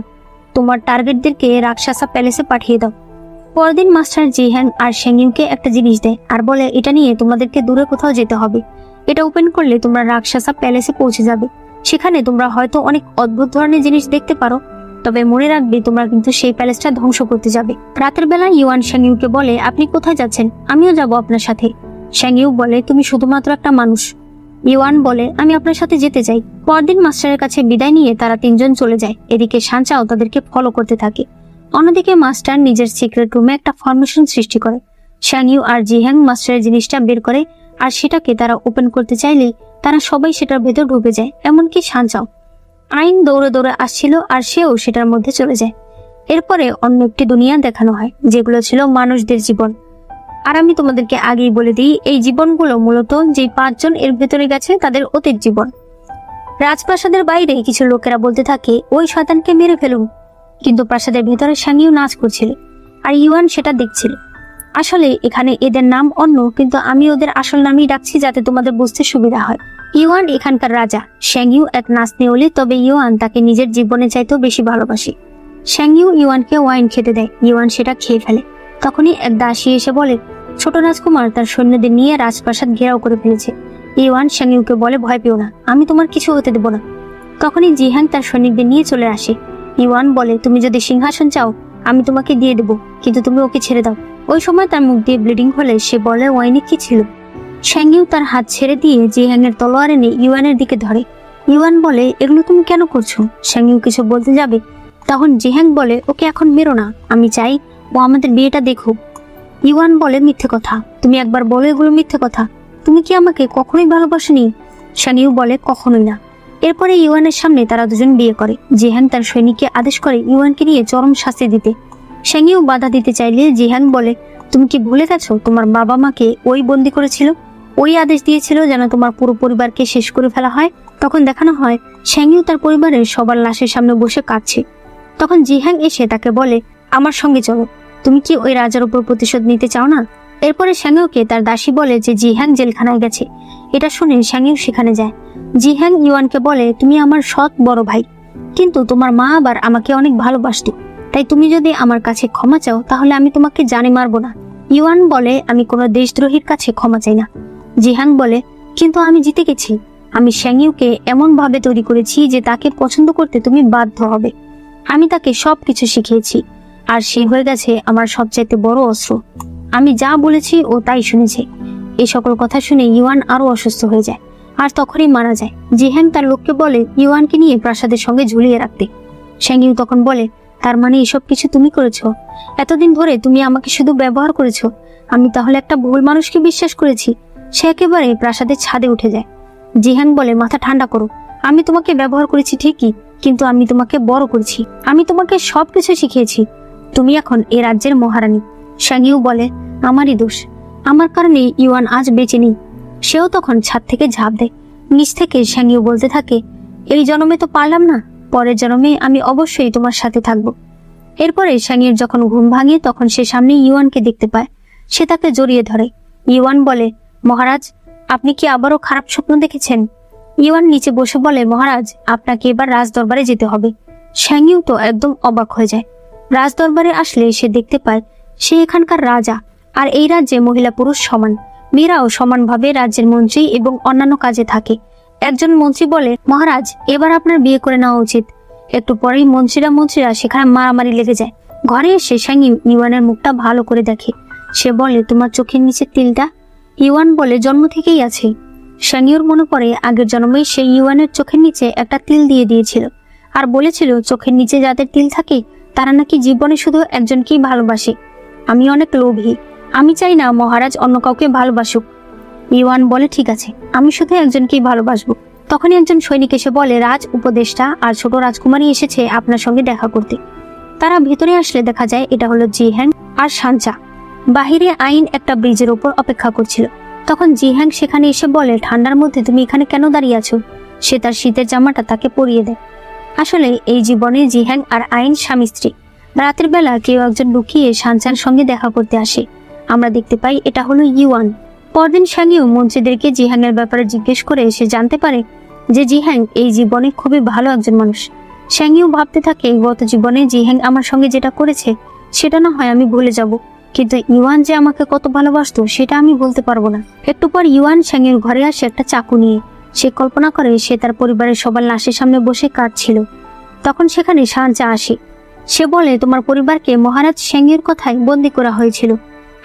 তোমার টার্গেটদেরকে রাক্ষসা প্যালেসে পাঠিয়ে দাও। পরদিন মাস্টার জিহান আর শ্যাংইউকে একটা জিনিস দেয় আর বলে, এটা নিয়ে তোমাদেরকে দূরে কোথাও যেতে হবে। এটা ওপেন করলে তোমরা রাক্ষসা প্যালেসে পৌঁছে যাবে। সেখানে তোমরা হয়তো অনেক অদ্ভুত ধরনের জিনিস দেখতে পারো, তবে মনে রাখবে তোমরা কিন্তু সেই প্যালেসটা ধ্বংস করতে যাবে। রাতের বেলা ইউয়ান শ্যাংইউকে বলে, আপনি কোথায় যাচ্ছেন? আমিও যাব আপনার সাথে। শ্যাংইউ বলে, তুমি শুধুমাত্র একটা মানুষ। ইউয়ান বলে, আমি আপনার সাথে যেতে চাই। পরদিন মাস্টারের কাছে বিদায় নিয়ে তারা তিনজন চলে যায়। এদিকে সাঞ্চাও তাদেরকে ফলো করতে থাকে। অন্যদিকে মাস্টার নিজের সিক্রেট রুমে একটা ফরমেশন সৃষ্টি করে। শ্যাংইউ আর জিহান মাস্টারের জিনিসটা বের করে আর সেটাকে তারা ওপেন করতে চাইলেই তারা সবাই সেটার ভেতর ঢুকে যায়, এমনকি সাঞ্চাও। আইন দৌড়ে দৌড়ে আসছিল আর সেও সেটার মধ্যে চলে যায়। এরপরে অন্য একটি দুনিয়া দেখানো হয়, যেগুলো ছিল মানুষদের জীবন। আর আমি তোমাদেরকে আগেই বলে দিই, এই জীবনগুলো মূলত যে 5 জন এর ভেতরে গেছে তাদের অতীত জীবন। রাজপ্রাসাদের বাইরে কিছু লোকেরা বলতে থাকে, ওই শয়তানকে মেরে ফেলুন, কিন্তু প্রাসাদের ভেতরে শ্যাংইউ নাচ করছিল আর ইউয়ান সেটা দেখছিল। আসলে এখানে এদের নাম অন্য, কিন্তু আমি ওদের আসল নামই ডাকছি যাতে তোমাদের বুঝতে সুবিধা হয়। ইউয়ান এখানকার রাজা। শ্যাংইউ এক নাচনেওয়ালি, তবে ইউয়ান তাকে নিজের জীবনে চাইতেও বেশি ভালোবাসে। শ্যাংইউ ইউয়ানকে ওয়াইন খেতে দেয়। ইউয়ান সেটা খেয়ে ফেলে। তখনই এক দাসী এসে বলে, ছোট রাজকুমার তার সৈন্যদের নিয়ে রাজপ্রাসাদ ঘেরাও করে ফেলেছে। ইউয়ান শ্যাংইউকে বলে, ভয় পেও না, আমি তোমার কিছু হতে দেব না। তখনই জিহান তার সৈনিকদের নিয়ে চলে আসে। ইউয়ান বলে, তুমি যদি সিংহাসন চাও আমি তোমাকে দিয়ে দেবো, কিন্তু তুমি ওকে ছেড়ে দাও। ওই সময় তার মুখ দিয়ে ব্লিডিং হলে সে বলে ওয়াইনে কি ছিল। শ্যাংইউ তার হাত ছেড়ে দিয়ে জিহ্যাং এর তলোয়ার এনে ইউয়ানের দিকে ধরে। ইউয়ান বলে, এগুলো তুমি কেন করছো? শ্যাংইউ কিছু বলতে যাবে, তখন জিহ্যাং বলে, ওকে এখন মেরো না, আমি চাই ও আমাদের বিয়েটা দেখুক। ইউয়ান বলে, মিথ্যে কথা, তুমি একবার বলো এগুলো মিথ্যে কথা, তুমি কি আমাকে কখনোই ভালোবাসোনি? শ্যাংইউ বলে, কখনোই না। এরপরে ইউয়ানের সামনে তারা দুজন বিয়ে করে। জিহ্যাং তার সৈনিককে আদেশ করে ইউয়ানকে নিয়ে চরম শাস্তি দিতে। শ্যাংইউ বাধা দিতে চাইলে জিহ্যাং বলে, তুমি কি ভুলে গেছো তোমার বাবা মাকে ওই বন্দি করেছিল, ওই আদেশ দিয়েছিল যেন তোমার পুরো পরিবারকে শেষ করে ফেলা হয়। তখন দেখানো হয় শ্যাংইউ তার পরিবারের সবার লাশের সামনে বসে কাঁদছে। তখন জিহ্যাং এসে তাকে বলে, আমার সঙ্গে চলো, তুমি কি ওই রাজার উপর প্রতিশোধ নিতে চাও না? এরপরে শ্যাংইউকে তার দাসী বলে যে জিহ্যাং জেলখানায় গেছে। এটা শুনে শ্যাংইউ সেখানে যায়। জিহ্যাং ইউয়ানকে বলে, তুমি আমার সৎ বড় ভাই, কিন্তু তোমার মা আবার আমাকে অনেক ভালোবাসতো, তাই তুমি যদি আমার কাছে ক্ষমা চাও তাহলে আমি তোমাকে জানে মারবো না। ইউয়ান বলে, আমি কোনো দেশদ্রোহীর কাছে ক্ষমা চাই না। জিহ্যাং বলে, কিন্তু আমি জিতে গেছি, আমি শ্যাংইউকে এমন ভাবে তৈরি করেছি যে তাকে পছন্দ করতে তুমি বাধ্য হবে। আমি তাকে সবকিছু শিখিয়েছি, আর সে হয়ে গেছে আমার সবচাইতে বড় অস্ত্র। আমি যা বলেছি ও তাই শুনেছে। এই সকল কথা শুনে ইউয়ান আরো অসুস্থ হয়ে যায়, আর তখনই মারা যায়। জিহ্যাং তার লোককে বলে ইউয়ানকে নিয়ে প্রাসাদের সঙ্গে ঝুলিয়ে রাখতে। শ্যাংইউ তখন বলে, তার মানে এসব কিছু তুমি করেছো? এতদিন ধরে তুমি আমাকে শুধু ব্যবহার করেছো। আমি তাহলে একটা ভুল মানুষকে বিশ্বাস করেছি। সে একেবারে প্রাসাদের ছাদে উঠে যায়। জিহ্যাং বলে, মাথা ঠান্ডা করো, আমি তোমাকে ব্যবহার করেছি ঠিকই, কিন্তু আমি তোমাকে বড় করেছি, আমি তোমাকে সবকিছু শিখিয়েছি, তুমি এখন এ রাজ্যের মহারানী। শ্যাংইউ বলে, আমারই দোষ, আমার কারণে ইউয়ান আজ বেঁচে নেই। সেও তখন ছাদ থেকে ঝাঁপ দেয়। নিচ থেকে শ্যাংইউ বলতে থাকে, এই জন্মে তো পারলাম না, পরের জন্মে আমি অবশ্যই তোমার সাথে থাকবো। এরপরে শ্যাংইউর যখন ঘুম ভাঙে তখন সে সামনে ইউয়ানকে দেখতে পায়। সে তাকে জড়িয়ে ধরে। ইউয়ান বলে, মহারাজ, আপনি কি আবারও খারাপ স্বপ্ন দেখেছেন? ইউয়ান নিচে বসে বলে, মহারাজ, আপনাকে এবার রাজদরবারে যেতে হবে। শ্যাংইউ তো একদম অবাক হয়ে যায়। রাজদরবারে আসলে সে দেখতে পায় সে এখানকার রাজা, আর এই রাজ্যে মহিলা পুরুষ সমান, মেয়েরাও সমানভাবে রাজ্যের মন্ত্রী এবং অন্যান্য কাজে থাকে। একজন মন্ত্রী বলে, মহারাজ, এবার আপনার বিয়ে করে নেওয়া উচিত। একটু পরেই মন্ত্রীরা সেখানে মারামারি লেগে যায়। ঘরে এসে শ্যাংইউ ইউয়ানের মুখটা ভালো করে দেখে। সে বলে, তোমার চোখের নিচে তিলটা? ইউয়ান বলে, জন্ম থেকেই আছে। শ্যাংইউর মনে পড়ে আগের জন্মেই সে ইউয়ানের চোখের নিচে একটা তিল দিয়ে দিয়েছিল, আর বলেছিল চোখের নিচে যাদের তিল থাকে তারা নাকি জীবনে শুধু একজনকেই ভালোবাসে। আমি অনেক লোভী, আমি চাই না মহারাজ অন্য কাউকে ভালোবাসুক। ইউয়ান বলে, ঠিক আছে, আমি শুধু একজনকেই ভালোবাসবো। তখনই একজন সৈনিক এসে বলে, রাজ উপদেষ্টা আর ছোট রাজকুমারী এসেছে আপনার সঙ্গে দেখা করতে। তারা ভেতরে আসলে দেখা যায় এটা হলো জিহ্যাং আর সানচা। বাহিরে আইন একটা ব্রিজের উপর অপেক্ষা করছিল। তখন জিহ্যাং সেখানে এসে বলে, ঠান্ডার মধ্যে তুমি এখানে কেন দাঁড়িয়ে আছো? সে তার শীতের জামাটা তাকে পরিয়ে দেয়। আসলে এই জীবনে জিহ্যাং আর আইন স্বামী স্ত্রী। রাতের বেলা কেউ একজন লুকিয়ে সানচার সঙ্গে দেখা করতে আসে। আমরা দেখতে পাই এটা হলো ইউয়ান। পরদিন শ্যাংইউ মন্ত্রীদেরকে জিহ্যাং এর ব্যাপারে জিজ্ঞেস করে সে জানতে পারে যে জিহ্যাং এই জীবনে খুবই ভালো একজন মানুষ। শ্যাংইউ ভাবতে থাকে, গত জীবনে জিহ্যাং আমার সঙ্গে যেটা করেছে সেটা না হয় আমি ভুলে যাব, কিন্তু ইউয়ান যে আমাকে কত ভালোবাসতো সেটা আমি বলতে পারবো না। একটু পর ইউয়ান শ্যাংইউর ঘরে আসে একটা চাকু নিয়ে। সে কল্পনা করে সে তার পরিবারের সবার লাশের সামনে বসে কাঁদছিল। তখন সেখানে সানচা আসে। সে বলে, তোমার পরিবারকে মহারাজ শ্যাংইউর কথায় বন্দি করা হয়েছিল,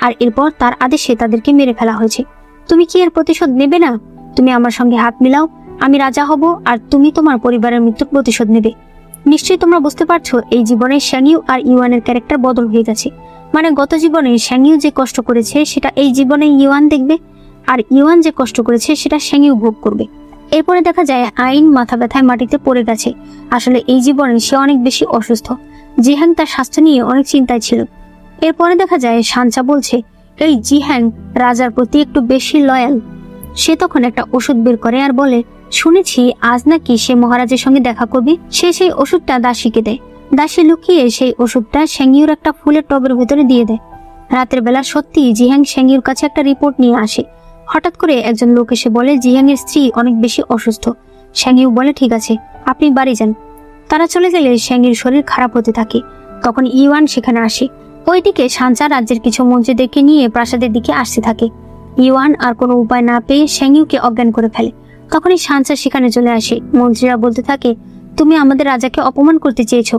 আর এরপর তার আদেশে তাদেরকে মেরে ফেলা হয়েছে। তুমি কি এর প্রতিশোধ নেবে না? তুমি আমার সঙ্গে হাত মিলাও, আমি রাজা হব, আর তুমি তোমার পরিবারের মৃত্যুর প্রতিশোধ নেবে। নিশ্চয়ই তোমরা বুঝতে পারছো এই জীবনে শ্যাংইউ আর ইউয়ানের ক্যারেক্টার বদল হয়ে গেছে। মানে গত জীবনে শ্যাংইউ যে কষ্ট করেছে সেটা এই জীবনে ইউয়ান দেখবে, আর ইউয়ান যে কষ্ট করেছে সেটা শ্যাংইউ ভোগ করবে। এরপরে দেখা যায় আইন মাথা ব্যথায় মাটিতে পড়ে গেছে। আসলে এই জীবনে সে অনেক বেশি অসুস্থ। জিহ্যাং তার স্বাস্থ্য নিয়ে অনেক চিন্তায় ছিল। এরপরে দেখা যায় সানচা বলছে, এই জিহ্যাং রাজার প্রতি একটু বেশি লয়াল। সে তখন একটা ওষুধ বের করে আর বলে, শুনেছি আজ নাকি সে মহারাজের সঙ্গে দেখা করবে। সে সেই ওষুধটা দাসীকে দেয়। দাসী লুকিয়ে সেই ওষুধটা শ্যাংইউর একটা ফুলের টবের ভেতরে দিয়ে দেয়। রাতের বেলা সত্যি জিহ্যাং শ্যাংইউর কাছে একটা রিপোর্ট নিয়ে আসে। হঠাৎ করে একজন লোক এসে বলে জিহ্যাং এর স্ত্রী অনেক বেশি অসুস্থ। শ্যাংইউ বলে, ঠিক আছে, আপনি বাড়ি যান। তারা চলে গেলে শ্যাংইউর শরীর খারাপ হতে থাকে। তখন ইউয়ান সেখানে আসে। ওইদিকে সানচা রাজ্যের কিছু মন্ত্রীদেরকে নিয়ে প্রাসাদের দিকে আসতে থাকে। ইউয়ান আর কোনো উপায় না পেয়ে শ্যাংইউকে অজ্ঞান করে ফেলে। তখনই সানচা সেখানে চলে আসে। মন্ত্রীরা বলতে থাকে, তুমি আমাদের রাজাকে অপমান করতে চেয়েছো।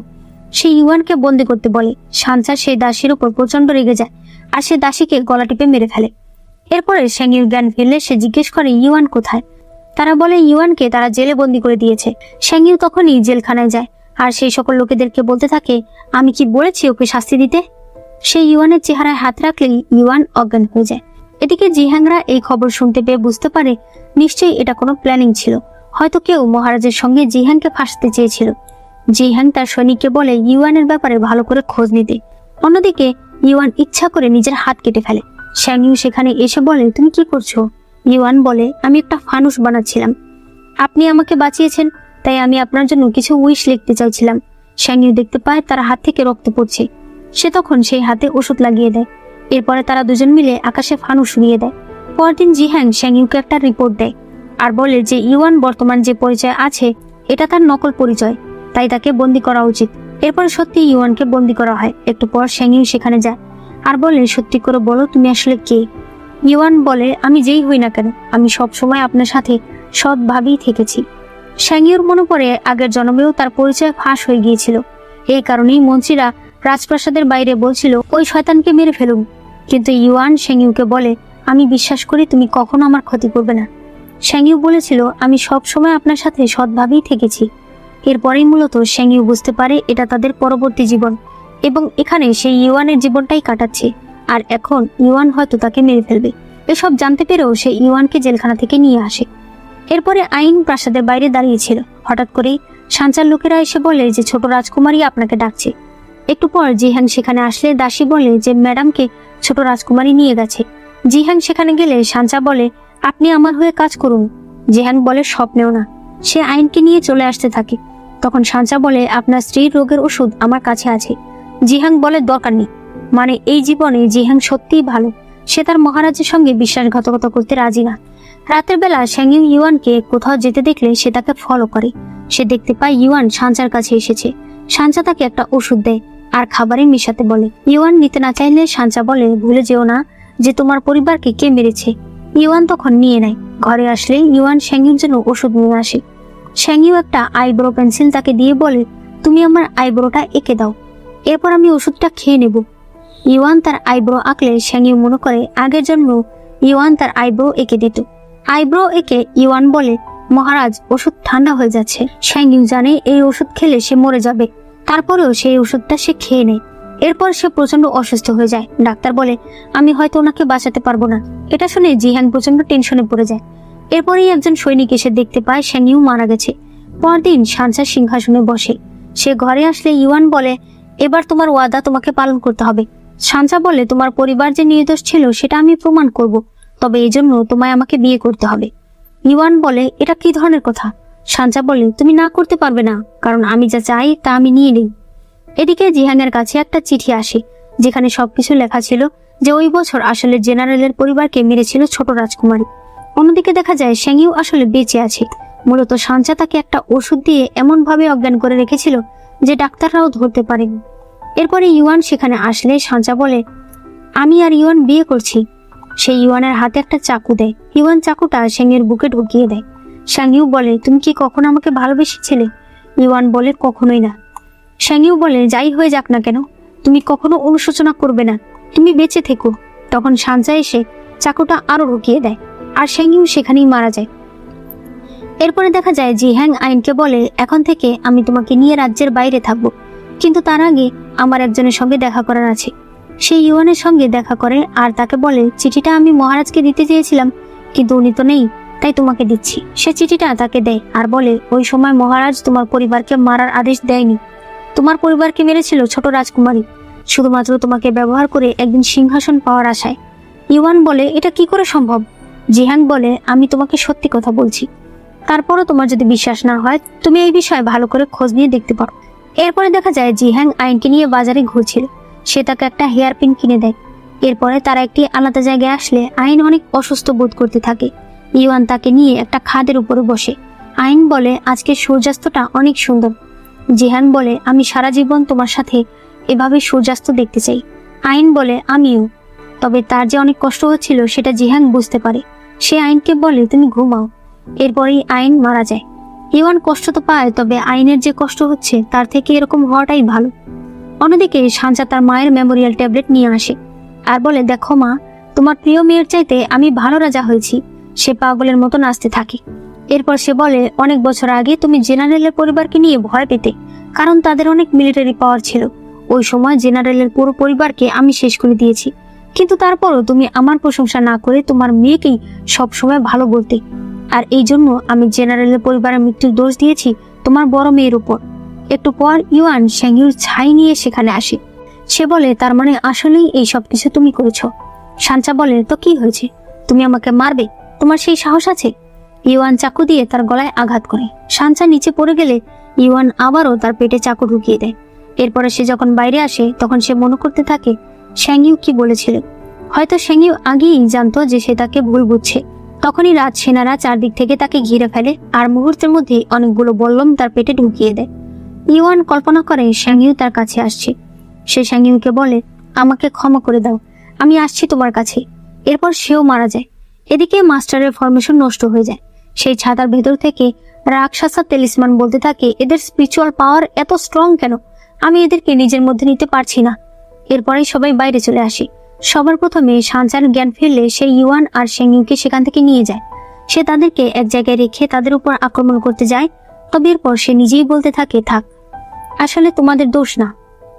সে ইউয়ানকে বন্দি করতে বলে। সানচা সেই দাসীর উপর প্রচন্ড রেগে যায় আর সে দাসীকে গলা টিপে মেরে ফেলে। এরপরে শ্যাংইউর জ্ঞান ফিরলে সে জিজ্ঞেস করে ইউয়ান কোথায়। তারা বলে ইউয়ানকে তারা জেলে বন্দি করে দিয়েছে। শ্যাংইউ তখনই জেলখানায় যায় আর সেই সকল লোকেদেরকে বলতে থাকে, আমি কি বলেছি ওকে শাস্তি দিতে। সেই ইউয়ানের চেহারায় হাত রাখলেই ইউয়ান অজ্ঞান হয়ে যায়। এদিকে জিহাংরা এই খবর শুনতে পেয়ে বুঝতে পারে নিশ্চয়ই এটা কোনো প্ল্যানিং ছিল, হয়তো কেউ মহারাজের সঙ্গে জিহাংকে ফাঁসাতে চেয়েছিল। জিহাং তার সৈনিককে বলে ইউয়ানের ব্যাপারে ভালো করে খোঁজ নিতে। অন্যদিকে ইউয়ান ইচ্ছা করে নিজের হাত কেটে ফেলে। শ্যাংইউ সেখানে এসে বলে, তুমি কি করছো? ইউয়ান বলে, আমি একটা ফানুস বানাচ্ছিলাম। আপনি আমাকে বাঁচিয়েছেন, তাই আমি আপনার জন্য কিছু উইশ লিখতে চাইছিলাম। শ্যাংইউ দেখতে পায় তার হাত থেকে রক্ত পড়ছে। সে তখন সেই হাতে ওষুধ লাগিয়ে দেয়। এরপরে তারা দুজন মিলে আকাশে ফানুস উড়িয়ে দেয়। পরদিন জিহাং শ্যাংইউকে একটা রিপোর্ট দেয় আর বলে যে ইউয়ান বর্তমান যে পরিচয় আছে এটা তার নকল পরিচয়, তাই তাকে বন্দি করা উচিত। এরপরে সত্যি ইউয়ানকে বন্দি করা হয়। একটু পর শ্যাংইউ সেখানে যায় আর বলে, সত্যি করে বলো তুমি আসলে কে? ইউয়ান বলে, আমি যেই হই না কেন, আমি সব সময় আপনার সাথে সৎভাবেই থেকেছি। শ্যাংইউর মনে পড়ে আগের জন্মেও তার পরিচয় ফাঁস হয়ে গিয়েছিল। এই কারণেই মন্ত্রীরা রাজপ্রাসাদের বাইরে বলছিল ওই শয়তানকে মেরে ফেলুন। কিন্তু ইউয়ান শ্যাংইউকে বলে, আমি বিশ্বাস করি তুমি কখনো আমার ক্ষতি করবে না। শ্যাংইউ বলেছিল, আমি সব সময় আপনার সাথে সৎভাবেই থেকেছি। এরপরেই মূলত শ্যাংইউ বুঝতে পারে এটা তাদের পরবর্তী জীবন এবং এখানে সেই ইউয়ানের জীবনটাই কাটাচ্ছে আর এখন ইউয়ান হয়তো তাকে মেরে ফেলবে। এসব জানতে পেরেও সে ইউয়ানকে জেলখানা থেকে নিয়ে আসে। এরপরে আইন প্রাসাদের বাইরে দাঁড়িয়েছিল। হঠাৎ করেই সানচার লোকেরা এসে বলে যে ছোট রাজকুমারী আপনাকে ডাকছে। একটু পর জিহাং সেখানে আসলে দাসী বলে যে ম্যাডামকে ছোট রাজকুমারী নিয়ে গেছে। জিহাং সেখানে গেলে সানচা বলে, আপনি আমার হয়ে কাজ করুন। জিহাং বলে, স্বপ্নেও না। সে আইনকে নিয়ে চলে আসতে থাকে। তখন সানচা বলে, আপনার স্ত্রীর রোগের ওষুধ আমার কাছে আছে। জিহাং বলে, দরকার নেই। মানে এই জীবনে জিহাং সত্যিই ভালো, সে তার মহারাজের সঙ্গে বিশ্বাসঘাতকতা করতে রাজি না। রাতের বেলা শ্যাংইউ ইউয়ানকে কোথাও যেতে দেখলে সে তাকে ফলো করে। সে দেখতে পায় ইউয়ান সানচার কাছে এসেছে। সানচা তাকে একটা ওষুধ দেয় আর খাবারে মিশাতে বলে। ইউয়ান নিতে না চাইলে সানচা বলে, ভুলে যেও না যে তোমার পরিবারকে কে মেরেছে। ইউয়ান তখন নিয়ে নেয়। ঘরে আসলে ইউয়ান শ্যাংইউর জন্য ওষুধ নিয়ে আসে। শ্যাংইউ একটা আইব্রো পেন্সিল তাকে দিয়ে বলে, তুমি আমার আইব্রোটা এঁকে দাও, এরপর আমি ওষুধটা খেয়ে নেব। ইউয়ান তার আইব্রো আঁকলে শ্যাংইউ মনে করে আগের জন্মেও ইউয়ান তার আইব্রো এঁকে দিত। আইব্রো এঁকে ইউয়ান বলে, মহারাজ ওষুধ ঠান্ডা হয়ে যাচ্ছে। শ্যাংইউ জানে এই ওষুধ খেলে সে মরে যাবে, তারপরেও সেই ওষুধটা সে খেয়ে নেয়। এরপর সে প্রচন্ড অসুস্থ হয়ে যায়। ডাক্তার বলে, আমি হয়তো ওনাকে বাঁচাতে পারবো না। এটা শুনে জিহাং প্রচন্ড টেনশনে পড়ে যায়। এরপরেই একজন সৈনিক এসে দেখতে পায় শ্যাংইউ মারা গেছে। পরদিন সানচা সিংহাসনে বসে। সে ঘরে আসলে ইউয়ান বলে, এবার তোমার ওয়াদা তোমাকে পালন করতে হবে। সানচা বলে, তোমার পরিবার যে নির্দোষ ছিল সেটা আমি প্রমাণ করব, তবে এই জন্য তোমায় আমাকে বিয়ে করতে হবে। ইউয়ান বলে, এটা কি ধরনের কথা? সানচা বলে, তুমি না করতে পারবে না, কারণ আমি যা চাই তা আমি নিয়ে নিই। এদিকে জিহাংয়ের কাছে একটা চিঠি আসে যেখানে সবকিছু লেখা ছিল যে ওই বছর আসলে জেনারেলের পরিবারকে মেরেছিল ছোট রাজকুমারী। অন্যদিকে দেখা যায় শ্যাংইউ আসলে বেঁচে আছে। মূলত সানচা তাকে একটা ওষুধ দিয়ে এমন ভাবে অজ্ঞান করে রেখেছিল যে ডাক্তাররাও ধরতে পারেনি। এরপরে ইউয়ান সেখানে আসলে সানচা বলে, আমি আর ইউয়ান বিয়ে করছি। সে ইউয়ানের হাতে একটা চাকু দেয়। ইউয়ান চাকুটা শ্যাংইউর বুকে ঢুকিয়ে দেয়। শ্যাংইউ বলে, তুমি কি কখনো আমাকে ভালোবেসেছিলে? ইউয়ান বলে, কখনোই না। শ্যাংইউ বলে, যাই হয়ে যাক না কেন তুমি কখনো অনুশোচনা করবে না, তুমি বেঁচে থেকো। তখন সানচা এসে চাকুটা আরো ঢুকিয়ে দেয় আর শ্যাংইউ সেখানেই মারা যায়। এরপরে দেখা যায় জিহাং আইনকে বলে, এখন থেকে আমি তোমাকে নিয়ে রাজ্যের বাইরে থাকবো, কিন্তু তার আগে আমার একজনের সঙ্গে দেখা করার আছে। সে ইউয়ানের সঙ্গে দেখা করে আর তাকে বলে, চিঠিটা আমি মহারাজকে দিতে চেয়েছিলাম কিন্তু উনি তো নেই, তাই তোমাকে দিচ্ছি। সে চিঠিটা তাকে দেয় আর বলে, ওই সময় মহারাজ তোমার পরিবারকে মারার আদেশ দেয়নি। তোমার পরিবারকে মেরেছিল ছোট রাজকুমারী, শুধুমাত্র তোমাকে ব্যবহার করে একদিন সিংহাসন পাওয়ার আশায়। ইউয়ান বলে, এটা কি করে সম্ভব? জিহাং বলে, আমি তোমাকে সত্যি কথা বলছি, তারপরও তোমার যদি বিশ্বাস না হয় তুমি এই বিষয়ে ভালো করে খোঁজ নিয়ে দেখতে পারো। এরপরে দেখা যায় জিহাং আইনকে নিয়ে বাজারে ঘুরছিল। সে তাকে একটা হেয়ার পিন কিনে দেয়। এরপরে তারা একটি আলাদা জায়গায় আসলে আইন অনেক অসুস্থ বোধ করতে থাকে। ইউয়ান তাকে নিয়ে একটা খাদের উপরে বসে। আইন বলে, আজকে সূর্যাস্তটা অনেক সুন্দর। জিহাং বলে, আমি সারা জীবন তোমার সাথে এভাবে সূর্যাস্ত দেখতে চাই। আইন বলে, আমিও। তবে তার যে অনেক কষ্ট হচ্ছিল সেটা জিহাং বুঝতে পারে। সে আইনকে বলে, তুমি ঘুমাও। এরপরেই আইন মারা যায়। ইওয়ান কষ্ট তো পায়, তবে আইনের যে কষ্ট হচ্ছে তার থেকে এরকম হওয়াটাই ভালো। অন্যদিকে সাঞ্চা তার মায়ের মেমোরিয়াল ট্যাবলেট নিয়ে আসে আর বলে, দেখো মা, তোমার প্রিয় মেয়ের চাইতে আমি ভালো রাজা হয়েছি। সে পাগলের মতো নাচতে থাকে। এরপর সে বলে, অনেক বছর আগে তুমি জেনারেলের পরিবারকে নিয়ে ভয় পেতে, কারণ তাদের অনেক মিলিটারি পাওয়ার ছিল। ওই সময় জেনারেলের পুরো পরিবারকে আমি শেষ করে দিয়েছি, কিন্তু তারপরও তুমি আমার প্রশংসা না করে তোমার মেয়েকেই সবসময় ভালো বলতে। আর এই জন্য আমি জেনারেলের পরিবারের মৃত্যুর দোষ দিয়েছি তোমার বড় মেয়ের উপর। একটু পর ইওয়ান শ্যাংইউর ছাই নিয়ে সেখানে আসে। সে বলে, তার মানে আসলেই এই সব কিছু তুমি করেছ। সাঞ্চা বলে, তো কি হয়েছে? তুমি আমাকে মারবে? তোমার সেই সাহস আছে? ইওয়ান চাকু দিয়ে তার গলায় আঘাত করে। সাঞ্চা নিচে পড়ে গেলে ইওয়ান আবারও তার পেটে চাকু ঢুকিয়ে দেয়। এরপরে সে যখন বাইরে আসে তখন সে মনে করতে থাকে শ্যাংইউ কি বলেছিল। হয়তো শ্যাংইউ আগেই জানতো যে সে তাকে ভুল বুঝছে। তখনই রাজ সেনারা চারদিক থেকে তাকে ঘিরে ফেলে আর মুহূর্তের মধ্যে অনেকগুলো বল্লম তার পেটে ঢুকিয়ে দেয়। ইওয়ান কল্পনা করে শ্যাংইউ তার কাছে আসছে। সে শ্যাংইউকে বলে, আমাকে ক্ষমা করে দাও, আমি আসছি তোমার কাছে। এরপর সেও মারা যায়। এদিকে মাস্টারের ফরমেশন নষ্ট হয়ে যায়। সেই ছাতার ভেতর থেকে রাক্ষসা তেলিসমান বলতে থাকে, এদের স্পিরিচুয়াল পাওয়ার এত স্ট্রং কেন? আমি এদেরকে নিজের মধ্যে নিতে পারছি না। এরপরে সবাই বাইরে চলে আসে। সবার প্রথমে সাঞ্চার জ্ঞান ফিরলে সে ইওয়ান আর শ্যাংইউকে সেখান থেকে নিয়ে যায়। সে তাদেরকে এক জায়গায় রেখে তাদের উপর আক্রমণ করতে যায়। তবে এরপর সে নিজেই বলতে থাকে, থাক, আসলে তোমাদের দোষ না,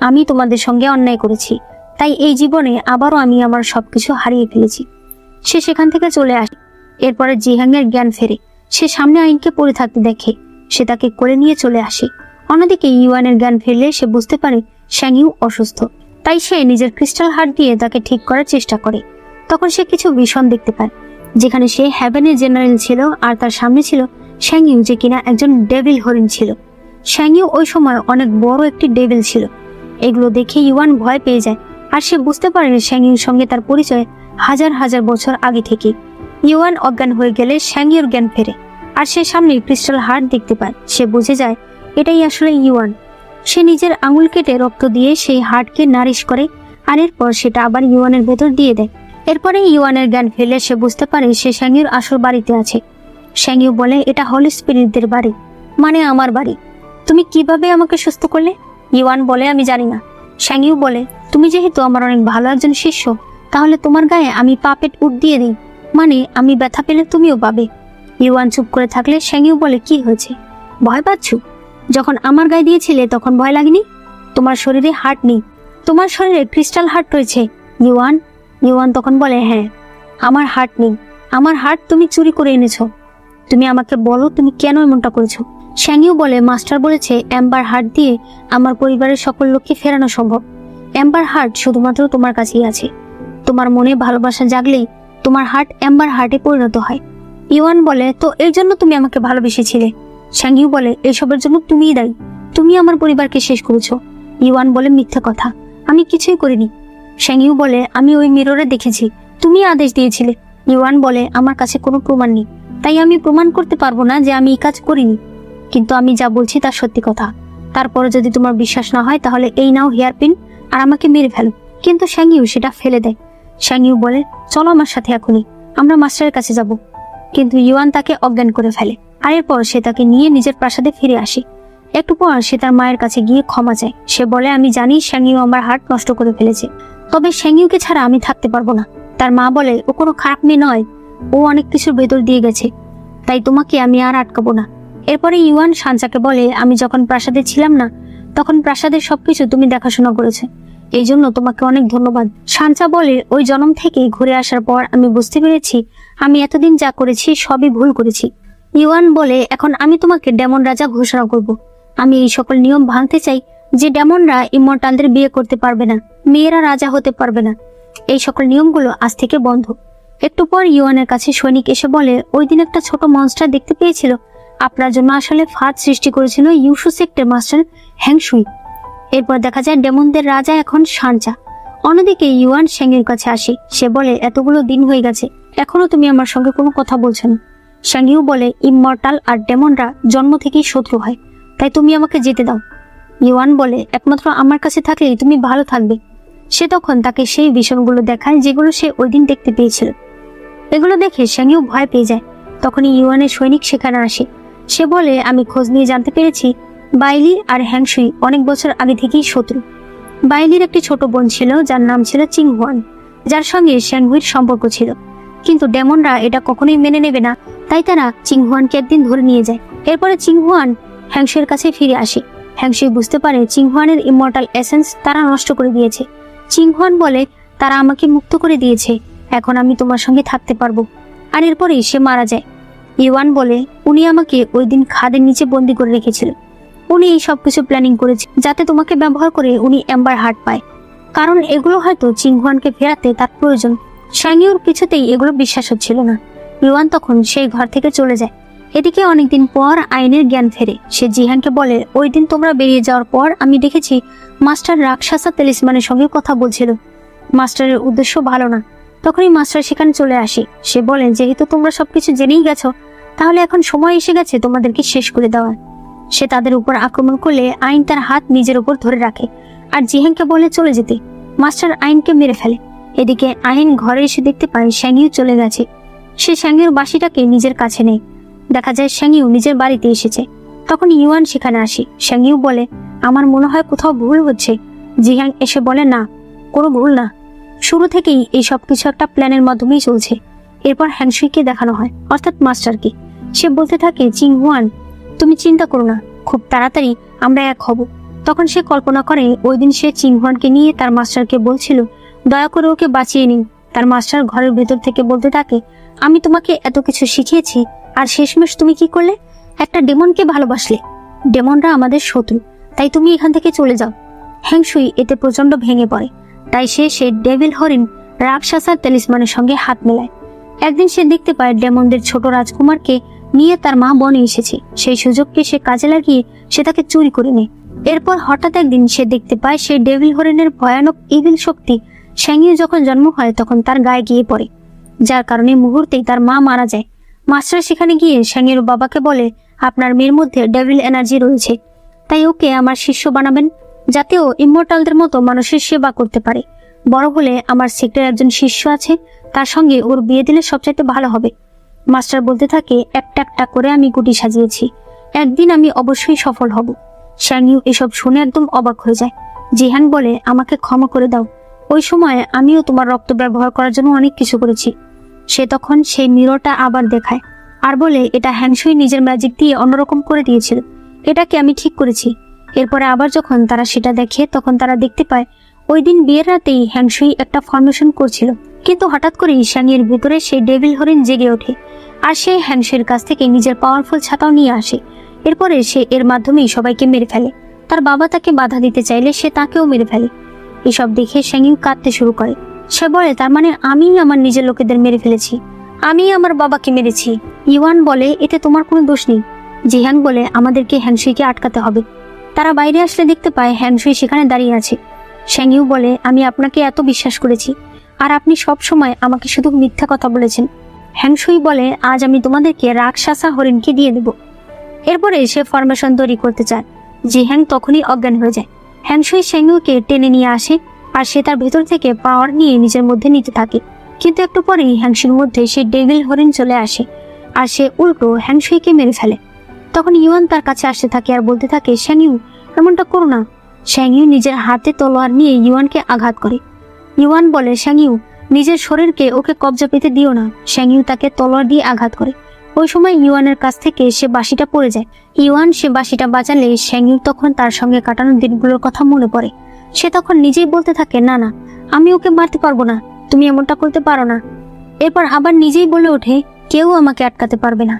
আমি তোমাদের সঙ্গে অন্যায় করেছি, তাই এই জীবনে আবারও আমি আমার সবকিছু হারিয়ে ফেলেছি। সে সেখান থেকে চলে আসে। এরপরে জিহাং এর জ্ঞান ফেরে। সে সামনে আইনকে পড়ে থাকতে দেখে। সে তাকে কোলে নিয়ে চলে আসে। অন্যদিকে ইওয়ানের জ্ঞান ফিরলে সে বুঝতে পারে শ্যাংইউ অসুস্থ, তাই সে নিজের ক্রিস্টাল হার্ট দিয়ে তাকে ঠিক করার চেষ্টা করে। তখন সে কিছু ভিশন দেখতে পায়, যেখানে সে হেভেনের জেনারেল ছিল আর তার সামনে ছিল শ্যাংইউ, যে কিনা একজন ডেভিল হরিণ ছিল। শ্যাংইউ ওই সময় অনেক বড় একটি ডেভিল ছিল। এগুলো দেখে ইওয়ান ভয় পেয়ে যায় আর সে বুঝতে পারে শ্যাংইউর সঙ্গে তার পরিচয় হাজার হাজার বছর আগে থেকে। ইওয়ান অজ্ঞান হয়ে গেলে শ্যাংইউর জ্ঞান ফেরে আর সে সামনে ক্রিস্টাল হার্ট দেখতে পায়। সে বুঝে যায় এটাই আসলে ইওয়ান। সে নিজের আঙুল কেটে রক্ত দিয়ে সেই হার্টকে নারিশ করে আর এরপর সেটা আবার ইওয়ানের ভেতর দিয়ে দেয়। এরপরে ইওয়ানের জ্ঞান ফেরলে সে বুঝতে পারে সে শ্যাংইউর আসল বাড়িতে আছে। শ্যাংইউ বলে, এটা হোলি স্পিরিটদের বাড়ি, মানে আমার বাড়ি। তুমি কিভাবে আমাকে সুস্থ করলে? ইওয়ান বলে, আমি জানি না। শ্যাংইউ বলে, তুমি যেহেতু আমার অনেক ভালো একজন শিষ্য, তাহলে তোমার গায়ে আমি পাপেট উট দিয়ে দিই, মানে আমি ব্যথা পেলে তুমিও পাবে। ইওয়ান চুপ করে থাকলে শ্যাংইউ বলে, কি হয়েছে, ভয় পাচ্ছ? যখন আমার গায়ে দিয়েছিলে তখন ভয় লাগেনি? তোমার শরীরে হার্ট নেই, তোমার শরীরে ক্রিস্টাল হার্ট রয়েছে। ইওয়ান তখন বলে, হ্যাঁ, আমার হার্ট নেই, আমার হার্ট তুমি চুরি করে এনেছো। তুমি আমাকে বলো তুমি কেন এমনটা করেছো? শ্যাংইউ বলে, মাস্টার বলেছে এম্বার হার্ট দিয়ে আমার পরিবারের সকল লোককে ফেরানো সম্ভব। এম্বার হার্ট শুধুমাত্র তোমার কাছেই আছে। তোমার মনে ভালোবাসা জাগলেই তোমার হার্ট এম্বার হার্টে পরিণত হয়। ইওয়ান বলে, তো এর জন্য তুমি আমাকে ভালোবেসেছিলে? শ্যাংইউ বলে, এসবের জন্য তুমিই দায়ী, তুমি আমার পরিবারকে শেষ করেছো। ইওয়ান বলে, মিথ্যে কথা, আমি কিছুই করিনি। শ্যাংইউ বলে, আমি ওই মিররে দেখেছি, তুমি আদেশ দিয়েছিলে। ইওয়ান বলে, আমার কাছে কোনো প্রমাণ নেই, তাই আমি প্রমাণ করতে পারবো না যে আমি এই কাজ করিনি, কিন্তু আমি যা বলছি তা সত্যি কথা। তারপরে যদি তোমার বিশ্বাস না হয় তাহলে এই নাও হেয়ারপিন আর আমাকে মেরে ফেলো। কিন্তু শ্যাংইউ সেটা ফেলে দেয়। শ্যাংইউ বলে, চলো আমার সাথে এখনই, আমরা মাস্টারের কাছে যাব। কিন্তু ইওয়ান তাকে অজ্ঞান করে ফেলে আর এরপর সে তাকে নিয়ে নিজের প্রাসাদে ফিরে আসে। একটু পর সে তার মায়ের কাছে গিয়ে ক্ষমা চায়। সে বলে, আমি জানি শ্যাংইউ আমার হার্ট নষ্ট করে ফেলেছে, তবে শ্যাংইউকে ছাড়া আমি থাকতে পারবো না। তার মা বলে, ও কোনো খারাপ মেয়ে নয়, ও অনেক কিছুর ভেতর দিয়ে গেছে, তাই তোমাকে আমি আর আটকাবো না। এরপরে ইওয়ান সাঞ্চাকে বলে, আমি যখন প্রাসাদে ছিলাম না তখন প্রাসাদের সবকিছু তুমি দেখাশোনা করেছো, এই জন্য তোমাকে অনেক ধন্যবাদ। সাঞ্চা বলে, ওই জন্ম থেকে ঘুরে আসার পর আমি বুঝতে পেরেছি আমি এতদিন যা করেছি সবই ভুল করেছি। ইওয়ান বলে, এখন আমি তোমাকে ডেমন রাজা ঘোষণা করব। আমি এই সকল নিয়ম ভাঙতে চাই যে ডেমনরা ইমর্টালদের বিয়ে করতে পারবে না, মেয়েরা রাজা হতে পারবে না। এই সকল নিয়মগুলো আজ থেকে বন্ধ। একটু পর ইওয়ানের কাছে সৈনিক এসে বলে, ওই দিন একটা ছোট মনস্টার দেখতে পেয়েছিল, আপনার জন্য আসলে ফাঁদ সৃষ্টি করেছিল ইউশু সেক্টর মাস্টার হ্যাংশুই। এরপর দেখা যায় ডেমনদের রাজা এখন সাঞ্চা। অন্যদিকে ইওয়ান শ্যাংইউর কাছে আসে। সে বলে, এতগুলো দিন হয়ে গেছে, এখনো তুমি আমার সঙ্গে কোনো কথা বলছো না। শ্যাংইউ বলে, ইমমর্টাল আর ডেমনরা জন্ম থেকেই শত্রু হয়, তাই তুমি আমাকে যেতে দাও। ইওয়ান বলে, একমাত্র আমার কাছে থাকলেই তুমি ভালো থাকবে। সে তখন তাকে সেই ভিশনগুলো দেখায় যেগুলো সে ওই দিন দেখতে পেয়েছিল। এগুলো দেখে শ্যাংইউ ভয় পেয়ে যায়। তখনই ইওয়ানের সৈনিক সেখানে আসে। সে বলে আমি খোঁজ নিয়ে জানতে পেরেছি বাইলি আর হ্যাংশুই অনেক বছর আগে থেকেই শত্রু। বাইলির একটি ছোট বোন ছিল যার নাম ছিল চিংহুয়ান, যার সঙ্গে শ্যাংহুইর সম্পর্ক ছিল, কিন্তু ডেমনরা এটা কখনোই মেনে নেবে না, তাই তারা চিংহুয়ানকে একদিন ধরে নিয়ে যায়। এরপরে চিংহুয়ান হ্যাংশুইয়ের কাছে ফিরে আসে। হ্যাংশুই বুঝতে পারে চিংহুয়ানের ইমমর্টাল এসেন্স তারা নষ্ট করে দিয়েছে। চিংহুয়ান বলে তারা আমাকে মুক্ত করে দিয়েছে, এখন আমি তোমার সঙ্গে থাকতে পারবো। আর এরপরেই সে মারা যায়। ইউয়ান বলে উনি আমাকে ওই দিন খাদের নিচে বন্দি করে রেখেছিল। উনি এই সবকিছু প্ল্যানিং করেছে যাতে তোমাকে ব্যবহার করে উনি এম্বার হার্ট পায়, কারণ এগুলো হয়তো চিংহুয়ানকে ফেরাতে তার প্রয়োজন। শ্যাংইউর কিছুতেই এগুলো বিশ্বাস হচ্ছিল না। ইউয়ান তখন সেই ঘর থেকে চলে যায়। এদিকে অনেকদিন পর আইনের জ্ঞান ফেরে। সে জিহানকে বলে ওই দিন তোমরা বেরিয়ে যাওয়ার পর আমি দেখেছি মাস্টার রাক্ষসা তেলিসমানের সঙ্গে কথা বলছিল। মাস্টারের উদ্দেশ্য ভালো না। তখনই মাস্টার সেখানে চলে আসে। সে বলে যেহেতু তোমরা সবকিছু জেনেই গেছো, তাহলে এখন সময় এসে গেছে তোমাদেরকে শেষ করে দেওয়ার। সে তাদের উপর আক্রমণ করলে আইন তার হাত নিজের উপর ধরে রাখে আর জিহানকে বলে চলে যেতে। মাস্টার আইনকে মেরে ফেলে। এদিকে আইন ঘরে এসে দেখতে পায় শ্যাংইউ চলে গেছে। সে শ্যাংইউর বাঁশিটাকে নিজের কাছে নেয়। দেখা যায় শ্যাংইউ নিজের বাড়িতে এসেছে। তখন ইউয়ান সেখানে আসে। শ্যাংইউ বলে আমার মনে হয় কোথাও ভুল হচ্ছে। জিহান এসে বলে না, কোনো ভুল না, শুরু থেকেই এই সবকিছু একটা প্ল্যানের মাধ্যমেই চলছে। এরপর হ্যাংশুইকে দেখানো হয়, অর্থাৎ মাস্টারকে। সে বলতে থাকে চিংহুয়ান তুমি চিন্তা করো না, খুব তাড়াতাড়ি আমরা এক হব। তখন সে কল্পনা করে ওই দিন সে চিংহুয়ানকে নিয়ে তার মাস্টারকে বলছিল দয়া করে ওকে বাঁচিয়ে নিন। তার মাস্টার ঘরের ভেতর থেকে বলতে থাকে আমি তোমাকে এত কিছু শিখিয়েছি আর শেষমেশ তুমি কি করলে? একটা ডেমনকে ভালোবাসলে। ডেমনরা আমাদের শত্রু, তাই তুমি এখান থেকে চলে যাও। হ্যাংশুই এতে প্রচন্ড ভেঙে পড়ে। তাই সে সেই ডেভিল হরিণ রাক্ষসার তেলিসমানের সঙ্গে হাত মেলায়। একদিন সে দেখতে পায় ডেমনদের ছোট রাজকুমারকে নিয়ে তার মা বনে এসেছে। সেই সুযোগকে সে কাজে লাগিয়ে সে তাকে চুরি করে নেয়। এরপর হঠাৎ একদিন সে দেখতে পায় সেই ডেভিল হরিণের ভয়ানক ইভিল শক্তি শ্যাংইউ যখন জন্ম হয় তখন তার গায়ে গিয়ে পড়ে, যার কারণে মুহূর্তেই তার মা মারা যায়। মাস্টার সেখানে গিয়ে শ্যাংইউর বাবাকে বলে আপনার মেয়ের মধ্যে ডেভিল এনার্জি রয়েছে, তাই ওকে আমার শিষ্য বানাবেন যাতে ও ইমমর্টালদের মতো মানুষের সেবা করতে পারে। বড় হলে আমার সেক্টরে একজন শিষ্য আছে, তার সঙ্গে ওর বিয়ে দিলে সবচাইতে ভালো হবে। মাস্টার বলতে থাকে একটা একটা করে আমি গুটি সাজিয়েছি, একদিন আমি অবশ্যই সফল হব। শ্যাংইউ এসব শুনে একদম অবাক হয়ে যায়। জিহান বলে আমাকে ক্ষমা করে দাও, ওই সময় আমিও তোমার রক্ত ব্যবহার করার জন্য অনেক কিছু করেছি। সে তখন সেই মিররটা আবার দেখায় আর বলে এটা হ্যাংশুই নিজের ম্যাজিক দিয়ে অন্যরকম করে দিয়েছিল, এটাকে আমি ঠিক করেছি। এরপরে আবার যখন তারা সেটা দেখে তখন তারা দেখতে পায় ওই দিন বিয়ের রাতেই হ্যাংশুই একটা ফর্মেশন করছিল, কিন্তু হঠাৎ করেই শ্যাংয়ের ভেতরে সেই ডেভিল হরিণ জেগে ওঠে আর সে হ্যাংশুইয়ের কাছ থেকে নিজের পাওয়ারফুল ছাতাও নিয়ে আসে। এরপরে সে এর মাধ্যমেই সবাইকে মেরে ফেলে। তার বাবা তাকে বাধা দিতে চাইলে সে তাকেও মেরে ফেলে। এসব দেখে শ্যাংইউ কাঁদতে শুরু করে। সে বলে তার মানে আমিই আমার নিজের লোকেদের মেরে ফেলেছি, আমি আমার বাবাকে মেরেছি। ইউয়ান বলে এতে তোমার কোনো দোষ নেই। জিহান বলে আমাদেরকে হ্যাংশুইকে আটকাতে হবে। তারা বাইরে আসলে দেখতে পায় হ্যাংশুই সেখানে দাঁড়িয়ে আছে। শ্যাংইউ বলে আমি আপনাকে এত বিশ্বাস করেছি আর আপনি সব সময় আমাকে শুধু মিথ্যা কথা বলেছেন। হ্যাংশুই বলে আজ আমি তোমাদেরকে রাক্ষসা হরিণকে দিয়ে দেব। এরপরে সে ফরমেশন তৈরি করতে চায়। জিহান তখনই অজ্ঞান হয়ে যায়। হ্যাংশুই শ্যাংইউকে টেনে নিয়ে আসে আর সে তার ভেতর থেকে পাওয়ার নিয়ে নিজের মধ্যে নিতে থাকে, কিন্তু একটু পরেই হ্যাংশুইর মধ্যে সেই ডেভিল হরিণ চলে আসে আর সে উল্টো হ্যাংশুইকে মেরে ফেলে। তখন ইউয়ান তার কাছে আসতে থাকে আর বলতে থাকে শ্যাংইউ এমনটা করো না। শ্যাংইউ নিজের হাতে তলোয়ার নিয়ে ইউয়ানকে আঘাত করে। ইউয়ান বলে শ্যাংইউ নিজের শরীরকে ওকে কবজা পেতে দিও না। শ্যাংইউ তাকে তলোয়ার দিয়ে আঘাত করে। ওই সময় ইউয়ানের কাছ থেকে সে বাঁশিটা পড়ে যায়। ইউয়ান সে বাঁশিটা বাজালে শ্যাংইউ তখন তার সঙ্গে কাটানো দিনগুলোর কথা মনে পড়ে। সে তখন নিজেই বলতে থাকে না না, আমি ওকে মারতে পারবো না, তুমি এমনটা করতে পারো না। এরপর আবার নিজেই বলে ওঠে কেউ আমাকে আটকাতে পারবে না।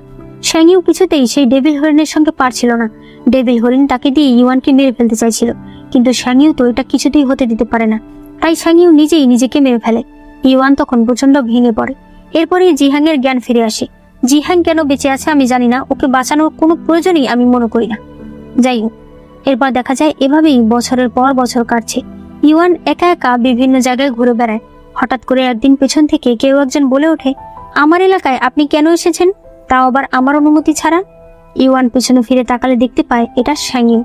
শ্যাংইউ কিছুতেই সেই ডেভিল হরিণের সঙ্গে পারছিল না। ডেভিল হরিণ তাকে দিয়ে ইউয়ানকে মেরে ফেলতে চাইছিল, কিন্তু শ্যাংইউ তো এটা কিছুতেই হতে দিতে পারে না। তাই শ্যাংইউ নিজেই নিজেকে মেরে ফেলে। ইউয়ান তখন প্রচন্ড ভেঙে পড়ে। এরপরে জিহাংয়ের জ্ঞান ফিরে আসে। জিহাং কেন বেঁচে আছে আমি জানি না, ওকে বাঁচানোর কোনো প্রয়োজনই আমি মনে করি না। যাই হোক, এরপর দেখা যায় এভাবেই বছরের পর বছর কাটছে। ইউয়ান একা একা বিভিন্ন জায়গায় ঘুরে বেড়ায়। হঠাৎ করে একদিন পেছন থেকে কেউ একজন বলে ওঠে আমার এলাকায় আপনি কেন এসেছেন, তাও আবার আমার অনুমতি ছাড়া। ইউয়ান পেছনে ফিরে তাকালে দেখতে পায় এটা শ্যাংইউ,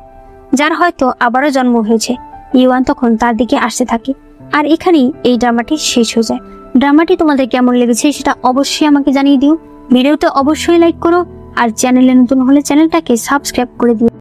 যার হয়তো আবারও জন্ম হয়েছে। ইউয়ান তখন তার দিকে আসতে থাকে আর এখানেই এই ড্রামাটি শেষ হয়ে যায়। ড্রামাটি তোমাদের কেমন লেগেছে সেটা অবশ্যই আমাকে জানিয়ে দিও। ভিডিওতে অবশ্যই লাইক করো আর চ্যানেলে নতুন হলে চ্যানেলটাকে সাবস্ক্রাইব করে দিও।